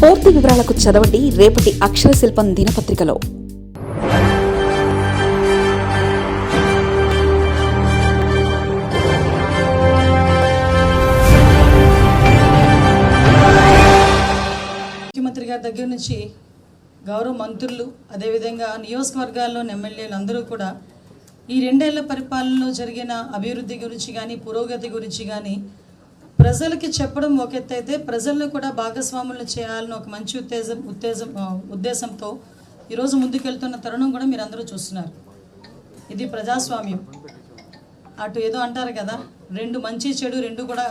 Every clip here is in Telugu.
పూర్తి వివరాలకు చదవండి రేపటి అక్షర శిల్పం దినపత్రికలో. ముఖ్యమంత్రి గారి దగ్గర నుంచి గౌరవ మంత్రులు, అదేవిధంగా నియోజకవర్గాల్లోని ఎమ్మెల్యేలు అందరూ కూడా ఈ 2 ఏళ్ల పరిపాలనలో జరిగిన అభివృద్ధి గురించి కానీ, పురోగతి గురించి కానీ ప్రజలకి చెప్పడం ఒక ఎత్తు అయితే, ప్రజలను కూడా భాగస్వాములను చేయాలని ఒక మంచి ఉద్దేశంతో ఈరోజు ముందుకెళ్తున్న తరుణం కూడా మీరు అందరూ చూస్తున్నారు. ఇది ప్రజాస్వామ్యం. అటు ఏదో అంటారు కదా, 2 మంచి చెడు 2 కూడా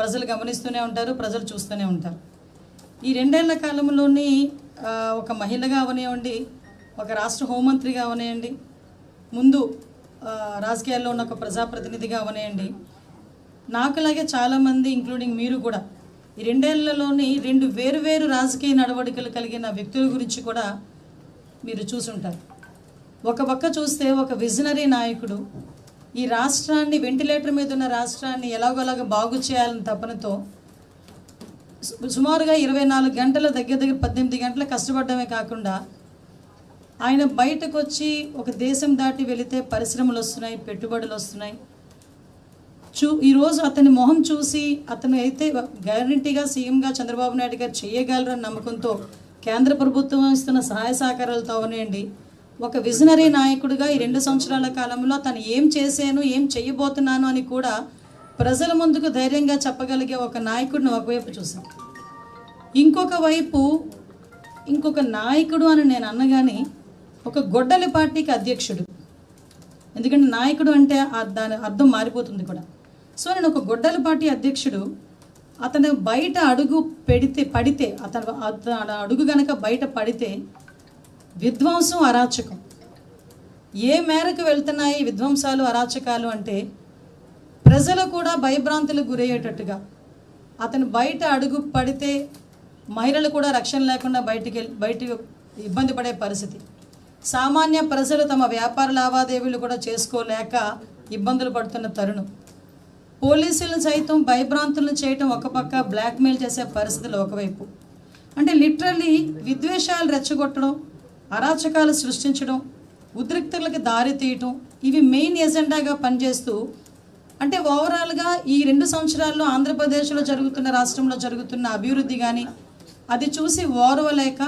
ప్రజలు గమనిస్తూనే ఉంటారు, ప్రజలు చూస్తూనే ఉంటారు. ఈ 2 ఏళ్ల కాలంలోని ఒక మహిళగా అవనివ్వండి, ఒక రాష్ట్ర హోంమంత్రిగా అవనివ్వండి, ముందు రాజకీయాల్లో ఉన్న ఒక ప్రజాప్రతినిధిగా అవనివ్వండి, నాకులాగే చాలామంది ఇంక్లూడింగ్ మీరు కూడా ఈ 2 ఏళ్లలోని 2 వేరు రాజకీయ నడవడికలు కలిగిన వ్యక్తుల గురించి కూడా మీరు చూసుంటారు. ఒక పక్క చూస్తే ఒక విజనరీ నాయకుడు ఈ రాష్ట్రాన్ని, వెంటిలేటర్ మీద ఉన్న రాష్ట్రాన్ని ఎలాగోలాగా బాగు చేయాలని తపనతో సుమారుగా 24 గంటల దగ్గర 18 గంటలు కష్టపడమే కాకుండా ఆయన బయటకు వచ్చి ఒక దేశం దాటి వెళితే పరిశ్రమలు వస్తున్నాయి, పెట్టుబడులు వస్తున్నాయి. ఈరోజు అతని మొహం చూసి అతను అయితే గ్యారంటీగా సీఎంగా చంద్రబాబు నాయుడు గారు చేయగలరని నమ్మకంతో కేంద్ర ప్రభుత్వం ఇస్తున్న సహాయ సహకారాలతో అవనండి, ఒక విజనరీ నాయకుడిగా ఈ 2 సంవత్సరాల కాలంలో తను ఏం చేశాను, ఏం చేయబోతున్నాను అని కూడా ప్రజల ముందుకు ధైర్యంగా చెప్పగలిగే ఒక నాయకుడిని ఒకవైపు చూసాం. ఇంకొక వైపు ఇంకొక నాయకుడు అని నేను అన్నగాని ఒక గొడ్డలి పార్టీకి అధ్యక్షుడు. ఎందుకంటే నాయకుడు అంటే దాని అర్థం మారిపోతుంది కూడా. సో నేను ఒక గొడ్డలి పార్టీ అధ్యక్షుడు, అతను బయట అడుగు పడితే అతను అడుగు గనక బయట పడితే విధ్వంసం, అరాచకం ఏ మేరకు వెళ్తున్నాయి విధ్వంసాలు, అరాచకాలు అంటే ప్రజలు కూడా భయభ్రాంతులకు గురయ్యేటట్టుగా అతను బయట అడుగు పడితే మహిళలు కూడా రక్షణ లేకుండా బయటికి ఇబ్బంది పడే పరిస్థితి. సామాన్య ప్రజలు తమ వ్యాపార లావాదేవీలు కూడా చేసుకోలేక ఇబ్బందులు పడుతున్న తరుణం. పోలీసులను సైతం భయభ్రాంతులను చేయటం ఒక పక్క, బ్లాక్మెయిల్ చేసే పరిస్థితులు ఒకవైపు. అంటే లిటరల్లీ విద్వేషాలు రెచ్చగొట్టడం, అరాచకాలు సృష్టించడం, ఉద్రిక్తలకు దారి తీయటం, ఇవి మెయిన్ ఎజెండాగా పనిచేస్తూ, అంటే ఓవరాల్గా ఈ 2 సంవత్సరాల్లో ఆంధ్రప్రదేశ్లో జరుగుతున్న, రాష్ట్రంలో జరుగుతున్న అభివృద్ధి కానీ అది చూసి ఓర్వలేక,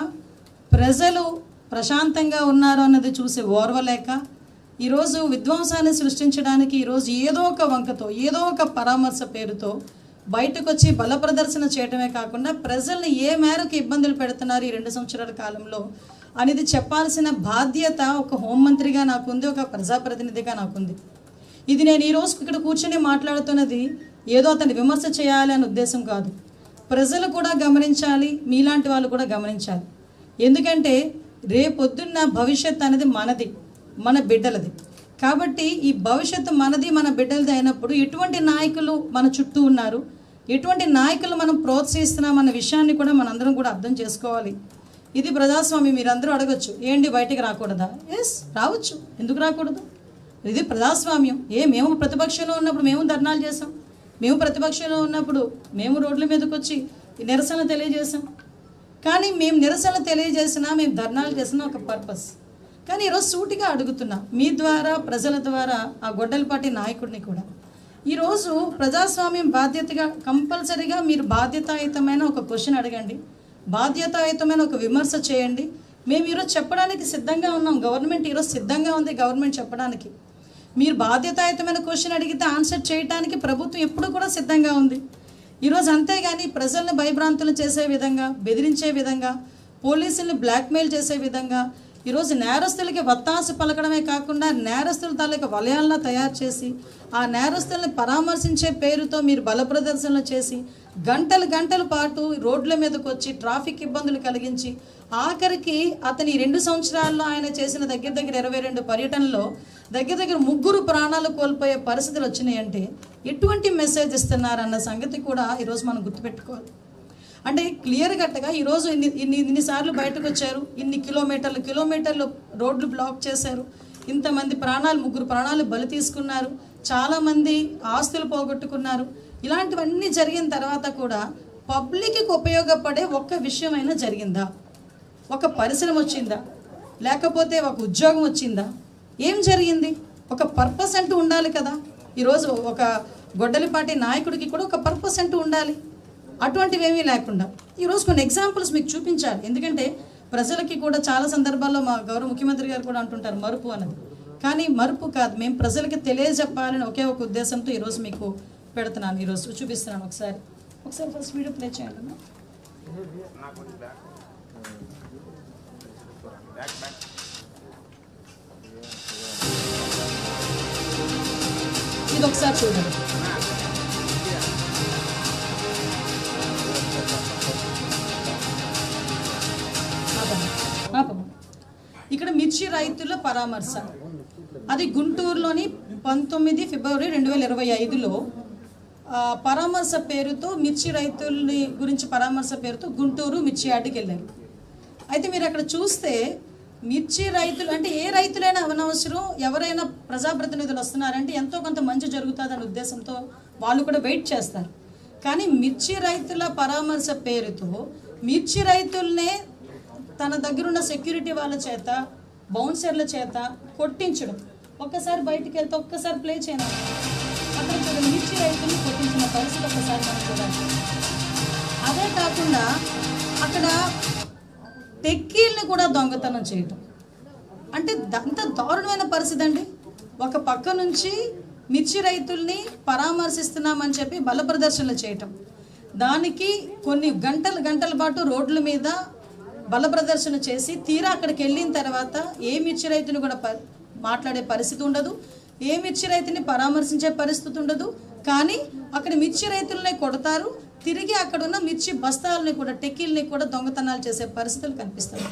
ప్రజలు ప్రశాంతంగా ఉన్నారు అన్నది చూసి ఓర్వలేక ఈరోజు విధ్వంసాన్ని సృష్టించడానికి ఈరోజు ఏదో ఒక వంకతో, ఏదో ఒక పరామర్శ పేరుతో బయటకు వచ్చి బల ప్రదర్శన చేయడమే కాకుండా ప్రజల్ని ఏ మేరకు ఇబ్బందులు పెడుతున్నారు ఈ 2 సంవత్సరాల కాలంలో అనేది చెప్పాల్సిన బాధ్యత ఒక హోంమంత్రిగా నాకుంది, ఒక ప్రజాప్రతినిధిగా నాకుంది. ఇది నేను ఈరోజు ఇక్కడ కూర్చొని మాట్లాడుతున్నది ఏదో అతన్ని విమర్శ చేయాలి అనే ఉద్దేశం కాదు. ప్రజలు కూడా గమనించాలి, మీలాంటి వాళ్ళు కూడా గమనించాలి. ఎందుకంటే రేపొద్దున్న భవిష్యత్ అనేది మనది, మన బిడ్డలది. కాబట్టి ఈ భవిష్యత్తు మనది, మన బిడ్డలది అయినప్పుడు ఎటువంటి నాయకులు మన చుట్టూ ఉన్నారు, ఎటువంటి నాయకులు మనం ప్రోత్సహిస్తున్నాం అన్న విషయాన్ని కూడా మనందరం కూడా అర్థం చేసుకోవాలి. ఇది ప్రజాస్వామ్యం. మీరందరూ అడగచ్చు, ఏంటి బయటికి రాకూడదా? ఎస్, రావచ్చు, ఎందుకు రాకూడదు? ఇది ప్రజాస్వామ్యం. మేము ప్రతిపక్షంలో ఉన్నప్పుడు మేము ధర్నాలు చేసాం, మేము ప్రతిపక్షంలో ఉన్నప్పుడు మేము రోడ్ల మీదకి వచ్చి నిరసన తెలియజేసాం. కానీ మేము నిరసన తెలియజేసినా, మేము ధర్నాలు చేసినా ఒక పర్పస్. కానీ ఈరోజు సూటిగా అడుగుతున్నా, మీ ద్వారా, ప్రజల ద్వారా ఆ గొడ్డలపాటి నాయకుడిని కూడా ఈరోజు ప్రజాస్వామ్యం బాధ్యతగా కంపల్సరీగా మీరు బాధ్యతాయుతమైన ఒక క్వశ్చన్ అడగండి, బాధ్యతాయుతమైన ఒక విమర్శ చేయండి. మేము ఈరోజు చెప్పడానికి సిద్ధంగా ఉన్నాం, గవర్నమెంట్ ఈరోజు సిద్ధంగా ఉంది గవర్నమెంట్ చెప్పడానికి. మీరు బాధ్యతాయుతమైన క్వశ్చన్ అడిగితే ఆన్సర్ చేయడానికి ప్రభుత్వం ఎప్పుడు కూడా సిద్ధంగా ఉంది ఈరోజు. అంతేగాని ప్రజల్ని భయభ్రాంతులు చేసే విధంగా, బెదిరించే విధంగా, పోలీసుల్ని బ్లాక్మెయిల్ చేసే విధంగా ఈరోజు నేరస్తులకి వత్తాసు పలకడమే కాకుండా నేరస్తుల తాలూకా వలయాల్లో తయారు చేసి ఆ నేరస్తుల్ని పరామర్శించే పేరుతో మీరు బల ప్రదర్శనలు చేసి గంటల పాటు రోడ్ల మీదకి వచ్చి ట్రాఫిక్ ఇబ్బందులు కలిగించి ఆఖరికి అతని 2 సంవత్సరాల్లో ఆయన చేసిన దగ్గర 22 పర్యటనలో దగ్గర 3 ప్రాణాలు కోల్పోయే పరిస్థితులు వచ్చినాయంటే ఎటువంటి మెసేజ్ ఇస్తున్నారన్న సంగతి కూడా ఈరోజు మనం గుర్తుపెట్టుకోవాలి. అంటే క్లియర్ కట్గా ఈరోజు ఇన్నిసార్లు బయటకు వచ్చారు, ఇన్ని కిలోమీటర్లు రోడ్లు బ్లాక్ చేశారు, ఇంతమంది ప్రాణాలు, 3 ప్రాణాలు బలి తీసుకున్నారు, చాలామంది ఆస్తులు పోగొట్టుకున్నారు. ఇలాంటివన్నీ జరిగిన తర్వాత కూడా పబ్లిక్కి ఉపయోగపడే ఒక్క విషయమైనా జరిగిందా? ఒక పరిశ్రమ వచ్చిందా? లేకపోతే ఒక ఉద్యోగం వచ్చిందా? ఏం జరిగింది? ఒక పర్పస్ అంటూ ఉండాలి కదా. ఈరోజు ఒక గొడ్డలిపాటి నాయకుడికి కూడా ఒక పర్పస్ అంటూ ఉండాలి. అటువంటివి ఏమీ లేకుండా ఈరోజు కొన్ని ఎగ్జాంపుల్స్ మీకు చూపించాలి. ఎందుకంటే ప్రజలకి కూడా చాలా సందర్భాల్లో మా గౌరవ ముఖ్యమంత్రి గారు కూడా అంటుంటారు మరుపు అన్నది. కానీ మరుపు కాదు, మేము ప్రజలకి తెలియజెప్పాలని ఒకే ఒక ఉద్దేశంతో ఈరోజు మీకు పెడుతున్నాను, ఈరోజు చూపిస్తున్నాను. ఒకసారి ఫస్ట్ వీడియో ప్లే చేయండి అమ్మా. ఇది ఒకసారి చూడండి. ఇక్కడ మిర్చి రైతుల పరామర్శ, అది గుంటూరులోని 19 ఫిబ్రవరి 2025లో పరామర్శ పేరుతో మిర్చి రైతుల్ని గురించి పరామర్శ పేరుతో గుంటూరు మిర్చి యార్డుకి వెళ్ళారు. అయితే మీరు అక్కడ చూస్తే మిర్చి రైతులు అంటే ఏ రైతులైనా అవనవసరం, ఎవరైనా ప్రజాప్రతినిధులు వస్తున్నారంటే ఎంతో కొంత మంచి జరుగుతుందనే ఉద్దేశంతో వాళ్ళు కూడా వెయిట్ చేస్తారు. కానీ మిర్చి రైతుల పరామర్శ పేరుతో మిర్చి రైతుల్నే తన దగ్గరున్న సెక్యూరిటీ వాళ్ళ చేత, బౌన్సర్ల చేత కొట్టించడం. ఒక్కసారి బయటికి వెళ్తే ఒక్కసారి ప్లే చేయను. అక్కడ చూడండి, మిర్చి రైతుల్ని కొట్టించిన పరిస్థితి ఒక్కసారి మనం చూడాలి. అదే కాకుండా అక్కడ టెక్కీల్ని కూడా దొంగతనం చేయటం అంటే అంత దారుణమైన పరిస్థితి అండి. ఒక పక్క నుంచి మిర్చి రైతుల్ని పరామర్శిస్తున్నామని చెప్పి బల ప్రదర్శనలు చేయటం, దానికి కొన్ని గంటల పాటు రోడ్ల మీద బల ప్రదర్శన చేసి తీరా అక్కడికి వెళ్ళిన తర్వాత ఏ మిర్చి రైతుని కూడా మాట్లాడే పరిస్థితి ఉండదు, ఏ మిర్చి రైతుని పరామర్శించే పరిస్థితి ఉండదు. కానీ అక్కడ మిర్చి రైతులనే కొడతారు, తిరిగి అక్కడ ఉన్న మిర్చి బస్తాలని కూడా, టెక్కీల్ని కూడా దొంగతనాలు చేసే పరిస్థితులు కనిపిస్తాయి.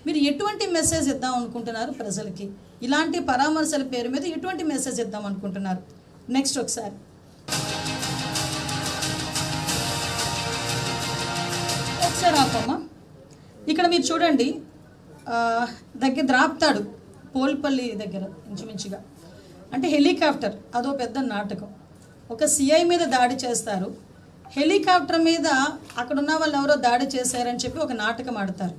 మీరు ఎటువంటి మెసేజ్ ఇద్దాం అనుకుంటున్నారు ప్రజలకి? ఇలాంటి పరామర్శల పేరు మీద ఎటువంటి మెసేజ్ ఇద్దాం అనుకుంటున్నారు? నెక్స్ట్ ఒకసారి ఆపమ్మా. ఇక్కడ మీరు చూడండి, దగ్గర ద్రాప్తాడు పోల్పల్లి దగ్గర ఇంచుమించుగా, అంటే హెలికాప్టర్, అదో పెద్ద నాటకం. ఒక సిఐ మీద దాడి చేస్తారు, హెలికాప్టర్ మీద అక్కడ ఉన్న వాళ్ళు ఎవరో దాడి చేశారని చెప్పి ఒక నాటకం ఆడతారు.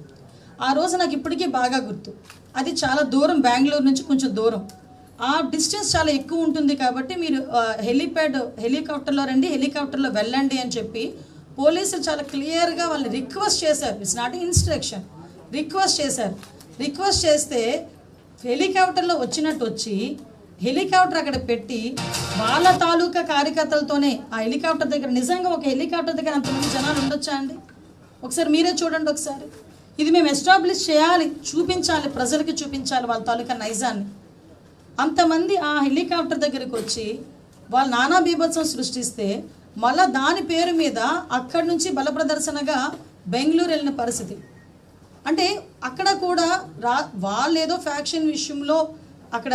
ఆ రోజు నాకు ఇప్పటికీ బాగా గుర్తు. అది చాలా దూరం, బెంగళూరు నుంచి కొంచెం దూరం, ఆ డిస్టెన్స్ చాలా ఎక్కువ ఉంటుంది. కాబట్టి మీరు హెలికాప్టర్లో రండి, హెలికాప్టర్లో వెళ్ళండి అని చెప్పి పోలీసులు చాలా క్లియర్గా వాళ్ళని రిక్వెస్ట్ చేశారు. ఇట్స్ నాట్ ఇన్స్ట్రక్షన్, రిక్వెస్ట్ చేశారు. రిక్వెస్ట్ చేస్తే హెలికాప్టర్లో వచ్చినట్టు వచ్చి హెలికాప్టర్ అక్కడ పెట్టి వాళ్ళ తాలూకా కార్యకర్తలతోనే ఆ హెలికాప్టర్ దగ్గర, నిజంగా ఒక హెలికాప్టర్ దగ్గర అంతమంది జనాలు ఉండొచ్చా అండి? ఒకసారి మీరే చూడండి. ఒకసారి ఇది మేము ఎస్టాబ్లిష్ చేయాలి, చూపించాలి, ప్రజలకి చూపించాలి వాళ్ళ తాలూకా నైజాన్ని. అంతమంది ఆ హెలికాప్టర్ దగ్గరికి వచ్చి వాళ్ళు నానా బీభత్సం సృష్టిస్తే మళ్ళా దాని పేరు మీద అక్కడి నుంచి బల ప్రదర్శనగా బెంగళూరు వెళ్ళిన పరిస్థితి. అంటే అక్కడ కూడా వాళ్ళు ఏదో ఫ్యాక్షన్ విషయంలో అక్కడ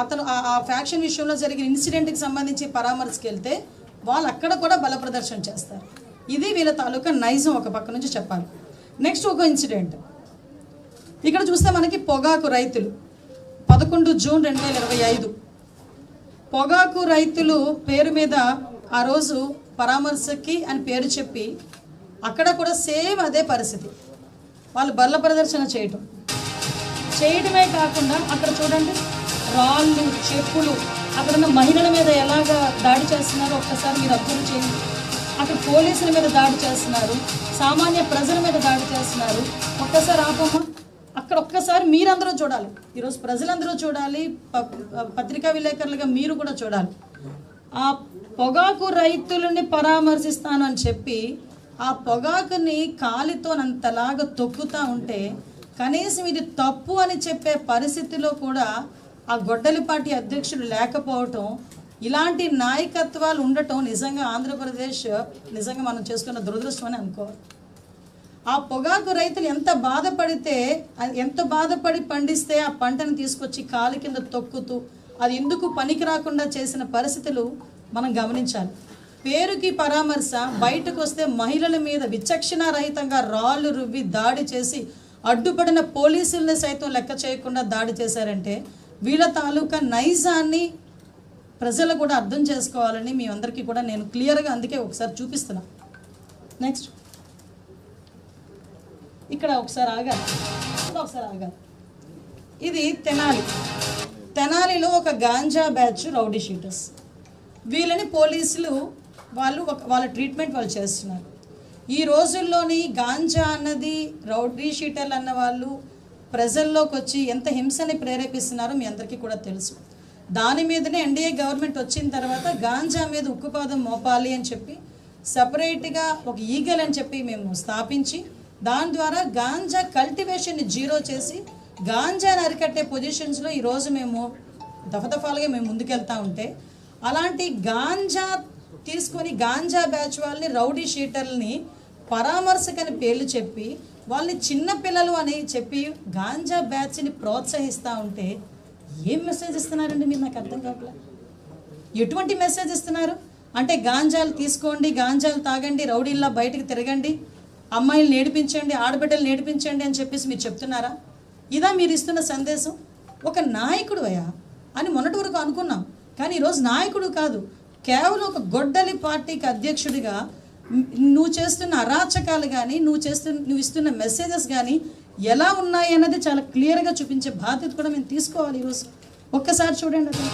అతను ఆ ఫ్యాక్షన్ విషయంలో జరిగిన ఇన్సిడెంట్కి సంబంధించి పరామర్శకి వెళ్తే వాళ్ళు అక్కడ కూడా బల ప్రదర్శన చేస్తారు. ఇది వీళ్ళ తాలూకా నైజం ఒక పక్క నుంచి చెప్పాలి. నెక్స్ట్ ఒక ఇన్సిడెంట్ ఇక్కడ చూస్తే మనకి పొగాకు రైతులు 11 జూన్ 2025 పొగాకు రైతులు పేరు మీద ఆ రోజు పరామర్శకి అని పేరు చెప్పి అక్కడ కూడా సేమ్ అదే పరిస్థితి. వాళ్ళు బల్ల ప్రదర్శన చేయడమే కాకుండా అక్కడ చూడండి, రాళ్ళు, చెప్పులు, అక్కడ ఉన్న మహిళల మీద ఎలాగా దాడి చేస్తున్నారో ఒక్కసారి మీరు అబ్జర్వ్ చేయండి. అక్కడ పోలీసుల మీద దాడి చేస్తున్నారు, సామాన్య ప్రజల మీద దాడి చేస్తున్నారు. ఒక్కసారి ఆపమ్మా, అక్కడ ఒక్కసారి మీరందరూ చూడాలి, ఈరోజు ప్రజలందరూ చూడాలి, పత్రికా విలేకరులుగా మీరు కూడా చూడాలి. ఆ పొగాకు రైతులని పరామర్శిస్తాను అని చెప్పి ఆ పొగాకుని కాలితో అంతలాగా తొక్కుతూ ఉంటే కనీసం ఇది తప్పు అని చెప్పే పరిస్థితిలో కూడా ఆ గొడ్డలిపాటి అధ్యక్షుడు లేకపోవటం, ఇలాంటి నాయకత్వాలు ఉండటం నిజంగా ఆంధ్రప్రదేశ్ నిజంగా మనం చేసుకున్న దురదృష్టం అని అనుకోవాలి. ఆ పొగాకు రైతులు ఎంత బాధపడి పండిస్తే ఆ పంటను తీసుకొచ్చి కాలు కింద తొక్కుతూ అది ఎందుకు పనికి రాకుండా చేసిన పరిస్థితులు మనం గమనించాలి. పేరుకి పరామర్శ, బయటకు వస్తే మహిళల మీద విచక్షణారహితంగా రాళ్ళు రువ్వి దాడి చేసి అడ్డుపడిన పోలీసుల్ని సైతం లెక్క చేయకుండా దాడి చేశారంటే వీళ్ళ తాలూకా నైజాన్ని ప్రజలు కూడా అర్థం చేసుకోవాలని మీ అందరికీ కూడా నేను క్లియర్గా అందుకే ఒకసారి చూపిస్తున్నా. నెక్స్ట్ ఇక్కడ ఒకసారి ఆగాలి, ఇది తెనాలిలో ఒక గాంజా బ్యాచ్ రౌడీ షీటర్స్. వీళ్ళని పోలీసులు వాళ్ళ ట్రీట్మెంట్ వాళ్ళు చేస్తున్నారు. ఈ రోజుల్లోని గాంజా అన్నది రౌడీ షీటర్లు అన్న వాళ్ళు ప్రజల్లోకి వచ్చి ఎంత హింసని ప్రేరేపిస్తున్నారో మీ అందరికీ కూడా తెలుసు. దాని మీదనే ఎన్డీఏ గవర్నమెంట్ వచ్చిన తర్వాత గాంజా మీద ఉక్కుపాదం మోపాలి అని చెప్పి సపరేట్గా ఒక ఈగల్ అని చెప్పి మేము స్థాపించి దాని ద్వారా గాంజా కల్టివేషన్ని జీరో చేసి గాంజాని అరికట్టే పొజిషన్స్లో ఈరోజు మేము దఫదఫాలుగా మేము ముందుకెళ్తూ ఉంటే, అలాంటి గాంజా తీసుకొని గాంజా బ్యాచ్ వాళ్ళని రౌడీ షీటర్లని పరామర్శకని పేర్లు చెప్పి వాళ్ళని చిన్నపిల్లలు అని చెప్పి గాంజా బ్యాచ్ని ప్రోత్సహిస్తూ ఉంటే ఏం మెసేజ్ ఇస్తున్నారండి మీరు? నాకు అర్థం కావట్లేదు. ఎటువంటి మెసేజ్ ఇస్తున్నారు అంటే గాంజాలు తీసుకోండి, గాంజాలు తాగండి, రౌడీల్లా బయటకు తిరగండి, అమ్మాయిలు నేర్పించండి, ఆడబిడ్డలు నేర్పించండి అని చెప్పేసి మీరు చెప్తున్నారా? ఇదా మీరు ఇస్తున్న సందేశం? ఒక నాయకుడు అయ్యా అని మొన్నటి వరకు అనుకున్నాం, కానీ ఈరోజు నాయకుడు కాదు, కేవలం ఒక గొడ్డలి పార్టీకి అధ్యక్షుడిగా నువ్వు చేస్తున్న అరాచకాలు కానీ నువ్వు ఇస్తున్న మెసేజెస్ కానీ ఎలా ఉన్నాయి అన్నది చాలా క్లియర్గా చూపించే బాధ్యత కూడా మేము తీసుకోవాలి ఈరోజు. ఒక్కసారి చూడండి అది.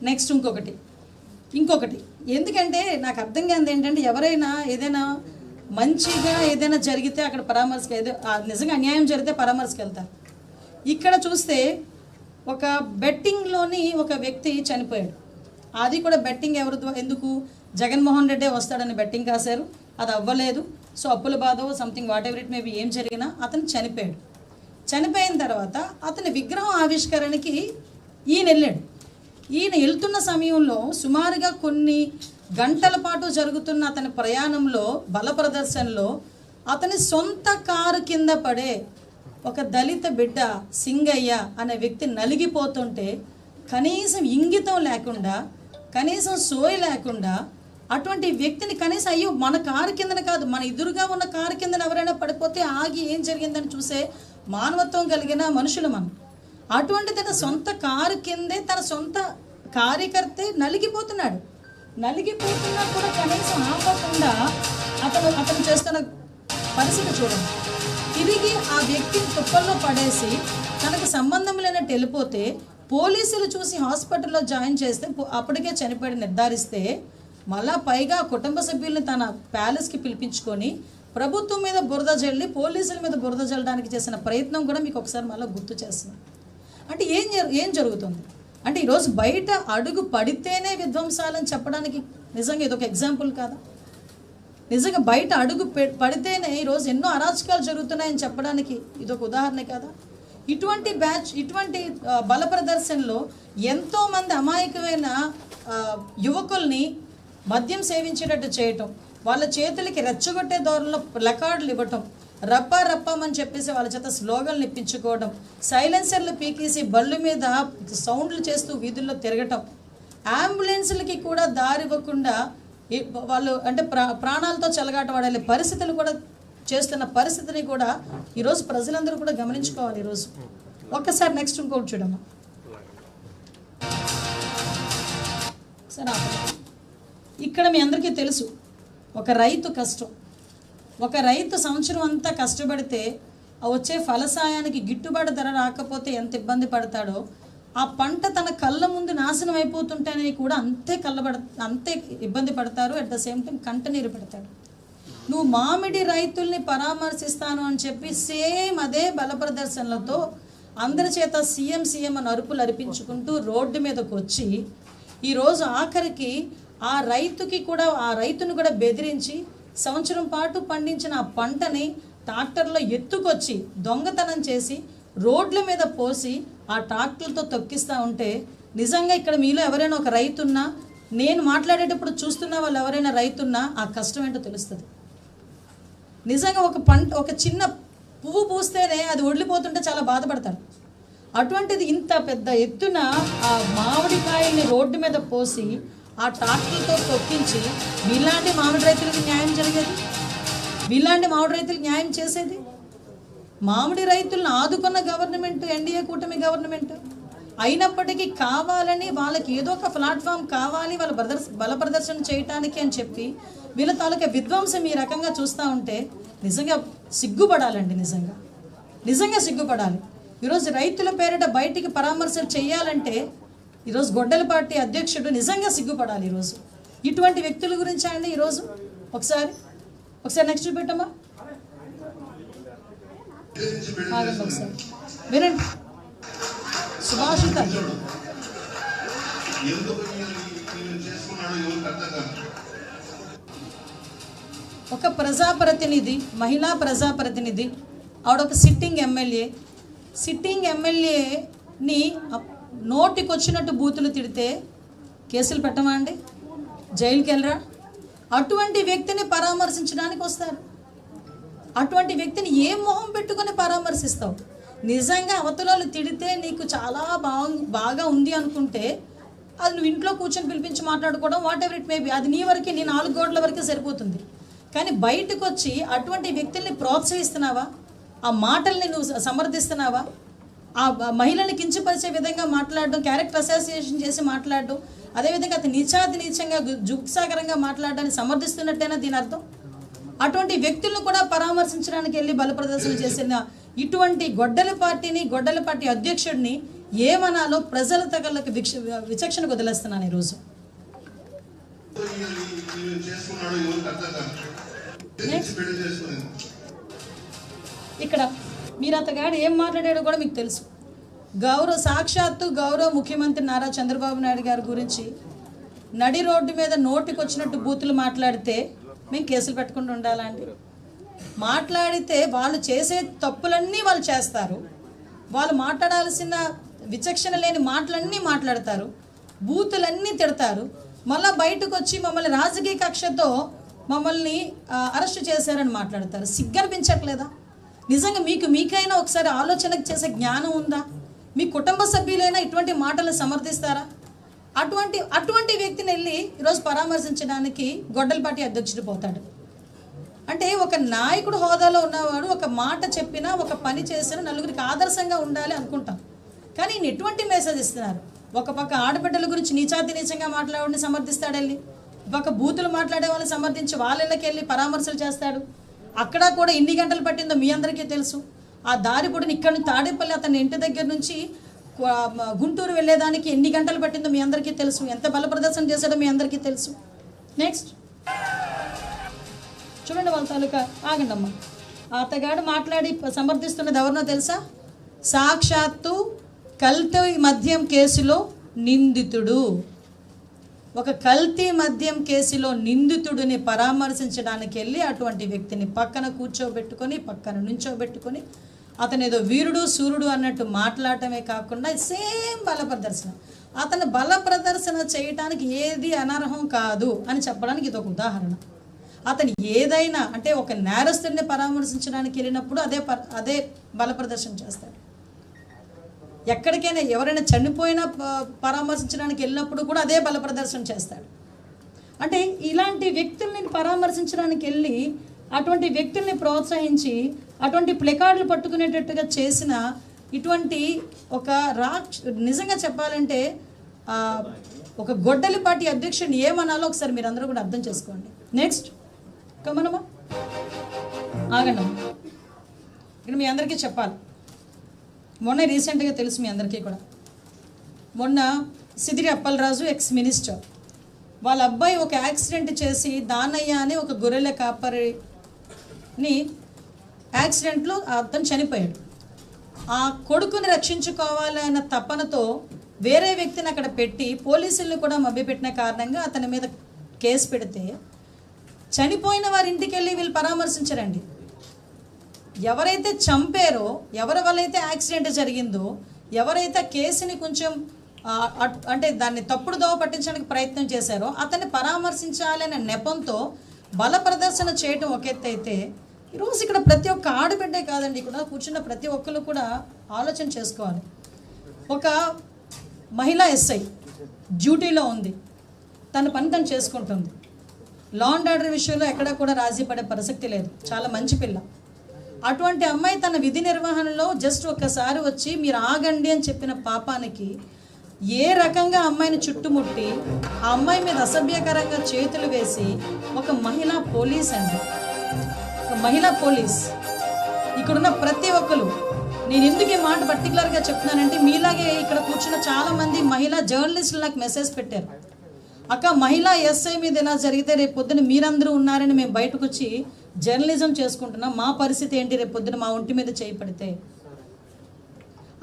నెక్స్ట్ ఇంకొకటి ఎందుకంటే నాకు అర్థం కాదు ఏంటంటే, ఎవరైనా ఏదైనా మంచిగా ఏదైనా జరిగితే అక్కడ పరామర్శకి, నిజంగా అన్యాయం జరిగితే పరామర్శకి వెళ్తారు. ఇక్కడ చూస్తే ఒక బెట్టింగ్లోని ఒక వ్యక్తి చనిపోయాడు. అది కూడా బెట్టింగ్ ఎందుకు జగన్మోహన్ రెడ్డి వస్తాడని బెట్టింగ్ కాశారు, అది అవ్వలేదు. సో అప్పుల బాధ something what ever it maybe ఏం జరిగినా అతను చనిపోయాడు. చనిపోయిన తర్వాత అతని విగ్రహం ఆవిష్కరణకి ఈయన వెళ్ళాడు. ఈయన వెళ్తున్న సమయంలో సుమారుగా కొన్ని గంటల పాటు జరుగుతున్న అతని ప్రయాణంలో బల ప్రదర్శనలో అతని సొంత కారు కింద పడే ఒక దళిత బిడ్డ సింగయ్య అనే వ్యక్తి నలిగిపోతుంటే కనీసం ఇంగితం లేకుండా, కనీసం సోయి లేకుండా అటువంటి వ్యక్తిని కనీసం అయ్యో మన కారు కిందన కాదు, మన ఎదురుగా ఉన్న కారు కిందన ఎవరైనా పడిపోతే ఆగి ఏం జరిగిందని చూసే మానవత్వం కలిగిన మనుషులు మనం. అటువంటి తన సొంత కారు కిందే తన సొంత కార్యకర్తే నలిగిపోతున్నా కూడా కనీసం ఆపకుండా అతను చేస్తున్న పరిస్థితి చూడండి. తిరిగి ఆ వ్యక్తిని తుప్పల్లో పడేసి తనకు సంబంధం లేనట్టు వెళ్ళిపోతే పోలీసులు చూసి హాస్పిటల్లో జాయిన్ చేస్తే అప్పటికే చనిపోయి నిర్ధారిస్తే మళ్ళా పైగా కుటుంబ సభ్యుల్ని తన ప్యాలెస్కి పిలిపించుకొని ప్రభుత్వం మీద బురద జల్లి పోలీసుల మీద బురద జల్లడానికి చేసిన ప్రయత్నం కూడా మీకు ఒకసారి మళ్ళీ గుర్తు చేస్తున్నాం. అంటే ఏం జరుగుతుంది అంటే ఈరోజు బయట అడుగు పడితేనే విధ్వంసాలని చెప్పడానికి నిజంగా ఇదొక ఎగ్జాంపుల్ కాదా? నిజంగా బయట అడుగు పడితేనే ఈరోజు ఎన్నో అరాచకాలు జరుగుతున్నాయని చెప్పడానికి ఇదొక ఉదాహరణ కాదా? ఇటువంటి బల ప్రదర్శనలో ఎంతోమంది అమాయకమైన యువకుల్ని మద్యం సేవించేటట్టు చేయటం, వాళ్ళ చేతులకి రెచ్చగొట్టే ధోరణిలో ప్లకార్డులు ఇవ్వటం, రప్పమని చెప్పేసి వాళ్ళ చేత స్లోగన్లు ఇప్పించుకోవడం, సైలెన్సర్లు పీకేసి బళ్ళు మీద సౌండ్లు చేస్తూ వీధుల్లో తిరగటం, అంబులెన్సులకి కూడా దారి ఇవ్వకుండా వాళ్ళు అంటే ప్రాణాలతో చెలగాటవాడే పరిస్థితులు కూడా చేస్తున్న పరిస్థితిని కూడా ఈరోజు ప్రజలందరూ కూడా గమనించుకోవాలి. ఈరోజు ఒక్కసారి నెక్స్ట్ ఇంకోటి చూడమ్మా. సరే, ఇక్కడ మీ అందరికీ తెలుసు ఒక రైతు కష్టం. ఒక రైతు సంవత్సరం అంతా కష్టపడితే వచ్చే ఫలసాయానికి గిట్టుబాటు ధర రాకపోతే ఎంత ఇబ్బంది పడతాడో, ఆ పంట తన కళ్ళ ముందు నాశనం అయిపోతుంటేనే కూడా అంతే ఇబ్బంది పడతారు. అట్ ద సేమ్ టైం కంటనీరు పెడతాడు. నువ్వు మామిడి రైతుల్ని పరామర్శిస్తాను అని చెప్పి సేమ్ అదే బల ప్రదర్శనలతో అందరి చేత సీఎం అని అరుపులు అరిపించుకుంటూ రోడ్డు మీదకు వచ్చి ఈరోజు ఆఖరికి ఆ రైతుని కూడా బెదిరించి సంవత్సరం పాటు పండించిన ఆ పంటని ట్రాక్టర్లో ఎత్తుకొచ్చి దొంగతనం చేసి రోడ్ల మీద పోసి ఆ ట్రాక్టర్లతో తొక్కిస్తూ ఉంటే నిజంగా ఇక్కడ మీలో ఎవరైనా ఒక రైతున్నా, నేను మాట్లాడేటప్పుడు చూస్తున్న వాళ్ళు ఎవరైనా రైతున్నా ఆ కష్టం ఏంటో తెలుస్తుంది. నిజంగా ఒక చిన్న పువ్వు పూస్తేనే అది వదిలిపోతుంటే చాలా బాధపడతాడు. అటువంటిది ఇంత పెద్ద ఎత్తున ఆ మామిడికాయల్ని రోడ్డు మీద పోసి ఆ ట్రాక్టర్లతో తొక్కించి వీళ్ళాంటి మామిడి రైతులకు న్యాయం జరిగేది, వీళ్ళాంటి మామిడి రైతులకు న్యాయం చేసేది. మామిడి రైతులను ఆదుకున్న గవర్నమెంట్ ఎన్డీఏ కూటమి గవర్నమెంట్. అయినప్పటికీ కావాలని వాళ్ళకి ఏదో ఒక ప్లాట్ఫామ్ కావాలి వాళ్ళ బల ప్రదర్శన చేయటానికి అని చెప్పి వీళ్ళ తాలూకా విధ్వంసం ఈ రకంగా చూస్తూ ఉంటే నిజంగా సిగ్గుపడాలండి. నిజంగా సిగ్గుపడాలి. ఈరోజు రైతుల పేరిట బయటికి పరామర్శలు చేయాలంటే ఈరోజు గొడ్డలి పార్టీ అధ్యక్షుడు నిజంగా సిగ్గుపడాలి. ఈరోజు ఇటువంటి వ్యక్తుల గురించి అండి ఈరోజు ఒకసారి నెక్స్ట్ చూపెట్టమ్మా, ఆగండి ఒకసారి వినండి. సుభాషిత ఒక ప్రజాప్రతినిధి, మహిళా ప్రజాప్రతినిధి, ఆవిడ ఒక సిట్టింగ్ ఎమ్మెల్యేని నోటికొచ్చినట్టు బూతులు తిడితే కేసులు పెట్టమా అండి? జైలుకి వెళ్ళరా? అటువంటి వ్యక్తిని పరామర్శించడానికి వస్తారు. అటువంటి వ్యక్తిని ఏ మొహం పెట్టుకొని పరామర్శిస్తావు? నిజంగా అవతలాలు తిడితే నీకు చాలా బాగా ఉంది అనుకుంటే అది నువ్వు ఇంట్లో కూర్చొని పిలిపించి మాట్లాడుకోవడం, what ever it may be, అది నీ వరకే, నీ 4 గోడల వరకే సరిపోతుంది. కానీ బయటకు వచ్చి అటువంటి వ్యక్తుల్ని ప్రోత్సహిస్తున్నావా? ఆ మాటల్ని నువ్వు సమర్థిస్తున్నావా? ఆ మహిళని కించపరిచే విధంగా మాట్లాడడం, క్యారెక్టర్ అసోసియేషన్ చేసి మాట్లాడడం, అదేవిధంగా అతను నీచంగా జుగుప్సాకరంగా మాట్లాడడాన్ని సమర్థిస్తున్నట్టేనా దీని అర్థం? అటువంటి వ్యక్తులను కూడా పరామర్శించడానికి వెళ్ళి బల ప్రదర్శన చేసిన ఇటువంటి గొడ్డలి పార్టీ అధ్యక్షుడిని ఏమనాలో ప్రజల తగలకు విచక్షణకు వదిలేస్తున్నాను ఈరోజు. ఇక్కడ మీరు అతగాడు ఏం మాట్లాడాడో కూడా మీకు తెలుసు. సాక్షాత్తు గౌరవ ముఖ్యమంత్రి నారా చంద్రబాబు నాయుడు గారి గురించి నడి రోడ్డు మీద నోటికొచ్చినట్టు బూతులు మాట్లాడితే మేము కేసులు పెట్టకుండా ఉండాలండి? మాట్లాడితే వాళ్ళు చేసే తప్పులన్నీ వాళ్ళు చేస్తారు, వాళ్ళు మాట్లాడాల్సిన విచక్షణ లేని మాటలన్నీ మాట్లాడతారు, బూతులన్నీ తిడతారు, మళ్ళీ బయటకు వచ్చి మమ్మల్ని రాజకీయ కక్షతో మమ్మల్ని అరెస్ట్ చేశారని మాట్లాడతారు. సిగ్గనిపించట్లేదా? నిజంగా మీకైనా ఒకసారి ఆలోచనకు చేసే జ్ఞానం ఉందా? మీ కుటుంబ సభ్యులైనా ఇటువంటి మాటలు సమర్థిస్తారా? అటువంటి వ్యక్తిని వెళ్ళి ఈరోజు పరామర్శించడానికి గొడ్డలి పార్టీ అధ్యక్షుడు పోతాడు అంటే, ఒక నాయకుడు హోదాలో ఉన్నవాడు ఒక మాట చెప్పినా, ఒక పని చేసినా నలుగురికి ఆదర్శంగా ఉండాలి అనుకుంటాం. కానీ ఈయన ఎటువంటి మెసేజ్ ఇస్తున్నారు? ఒక పక్క ఆడబిడ్డల గురించి నీచంగా మాట్లాడి సమర్థిస్తాడు వెళ్ళి, ఒక బూతులు మాట్లాడే వాళ్ళని సమర్థించి వాళ్ళకి వెళ్ళి పరామర్శలు చేస్తాడు. అక్కడ కూడా ఎన్ని గంటలు పట్టిందో మీ అందరికీ తెలుసు. ఆ దారి పొడిని ఇక్కడ నుంచి తాడేపల్లి అతని ఇంటి దగ్గర నుంచి గుంటూరు వెళ్ళేదానికి ఎన్ని గంటలు పట్టిందో మీ అందరికీ తెలుసు. ఎంత బల ప్రదర్శన చేశాడో మీ అందరికీ తెలుసు. నెక్స్ట్ చూడండి వాళ్ళ తాలూకా. ఆగండి అమ్మ. అతగాడు మాట్లాడి సమర్థిస్తున్నది ఎవరినో తెలుసా? సాక్షాత్తు కల్తీ మద్యం కేసులో నిందితుడు. ఒక కల్తీ మద్యం కేసులో నిందితుడిని పరామర్శించడానికి వెళ్ళి అటువంటి వ్యక్తిని పక్కన కూర్చోబెట్టుకొని, పక్కన నుంచోబెట్టుకొని అతను ఏదో వీరుడు సూర్యుడు అన్నట్టు మాట్లాడటమే కాకుండా సేమ్ బల ప్రదర్శన. అతను బల ప్రదర్శన చేయటానికి ఏది అనర్హం కాదు అని చెప్పడానికి ఇది ఒక ఉదాహరణ. అతను ఏదైనా అంటే ఒక నేరస్తుడిని పరామర్శించడానికి వెళ్ళినప్పుడు అదే బల ప్రదర్శన చేస్తాడు. ఎక్కడికైనా ఎవరైనా చనిపోయినా పరామర్శించడానికి వెళ్ళినప్పుడు కూడా అదే బల ప్రదర్శన చేస్తాడు. అంటే ఇలాంటి వ్యక్తుల్ని పరామర్శించడానికి వెళ్ళి అటువంటి వ్యక్తుల్ని ప్రోత్సహించి అటువంటి ప్లెకార్డులు పట్టుకునేటట్టుగా చేసిన ఇటువంటి ఒక నిజంగా చెప్పాలంటే ఒక గొడ్డలి పార్టీ అధ్యక్షుడిని ఏమనాలో ఒకసారి మీరు అందరూ కూడా అర్థం చేసుకోండి. నెక్స్ట్ కమనమ్మా, ఆగండమ్మా. ఇక్కడ మీ అందరికీ చెప్పాలి. మొన్న రీసెంట్గా తెలుసు మీ అందరికీ కూడా, మొన్న సిదిరి అప్పలరాజు ఎక్స్ మినిస్టర్ వాళ్ళ అబ్బాయి ఒక యాక్సిడెంట్ చేసి దానయ్య అని ఒక గొర్రెల కాపరిని యాక్సిడెంట్లో అతను చనిపోయాడు. ఆ కొడుకుని రక్షించుకోవాలన్న తపనతో వేరే వ్యక్తిని అక్కడ పెట్టి పోలీసులను కూడా మభ్యపెట్టిన కారణంగా అతని మీద కేసు పెడితే చనిపోయిన వారి ఇంటికి వెళ్ళి వీళ్ళు పరామర్శించరండి. ఎవరైతే చంపారో, ఎవరి వల్ల అయితే యాక్సిడెంట్ జరిగిందో, ఎవరైతే కేసుని కొంచెం అంటే దాన్ని తప్పుడు దోవ పట్టించడానికి ప్రయత్నం చేశారో అతన్ని పరామర్శించాలనే నెపంతో బల ప్రదర్శన చేయటం ఒక ఎత్తు అయితే, ఈరోజు ఇక్కడ ప్రతి ఒక్క ఆడబిడ్డే కాదండి, ఇక్కడ కూర్చున్న ప్రతి ఒక్కరు కూడా ఆలోచన చేసుకోవాలి. ఒక మహిళా ఎస్ఐ డ్యూటీలో ఉంది, తన పని తను చేసుకుంటుంది. లా అండ్ ఆర్డర్ విషయంలో ఎక్కడా కూడా రాజీ పడే ప్రసక్తి లేదు, చాలా మంచి పిల్ల. అటువంటి అమ్మాయి తన విధి నిర్వహణలో జస్ట్ ఒక్కసారి వచ్చి మీరు ఆగండి అని చెప్పిన పాపానికి ఏ రకంగా అమ్మాయిని చుట్టుముట్టి ఆ అమ్మాయి మీద అసభ్యకరంగా చేతులు వేసి ఒక మహిళా పోలీస్ అండి, ఒక మహిళా పోలీస్. ఇక్కడున్న ప్రతి ఒక్కరు, నేను ఎందుకు ఈ మాట పర్టికులర్గా చెప్తున్నానంటే మీలాగే ఇక్కడ కూర్చున్న చాలామంది మహిళా జర్నలిస్టులు నాకు మెసేజ్ పెట్టారు, అక్క మహిళా ఎస్ఐ మీద ఎలా జరిగితే రేపు పొద్దున మీరందరూ ఉన్నారని మేము బయటకు వచ్చి జర్నలిజం చేసుకుంటున్నాం, మా పరిస్థితి ఏంటి రేపు పొద్దున మా ఒంటి మీద చేయి పడితే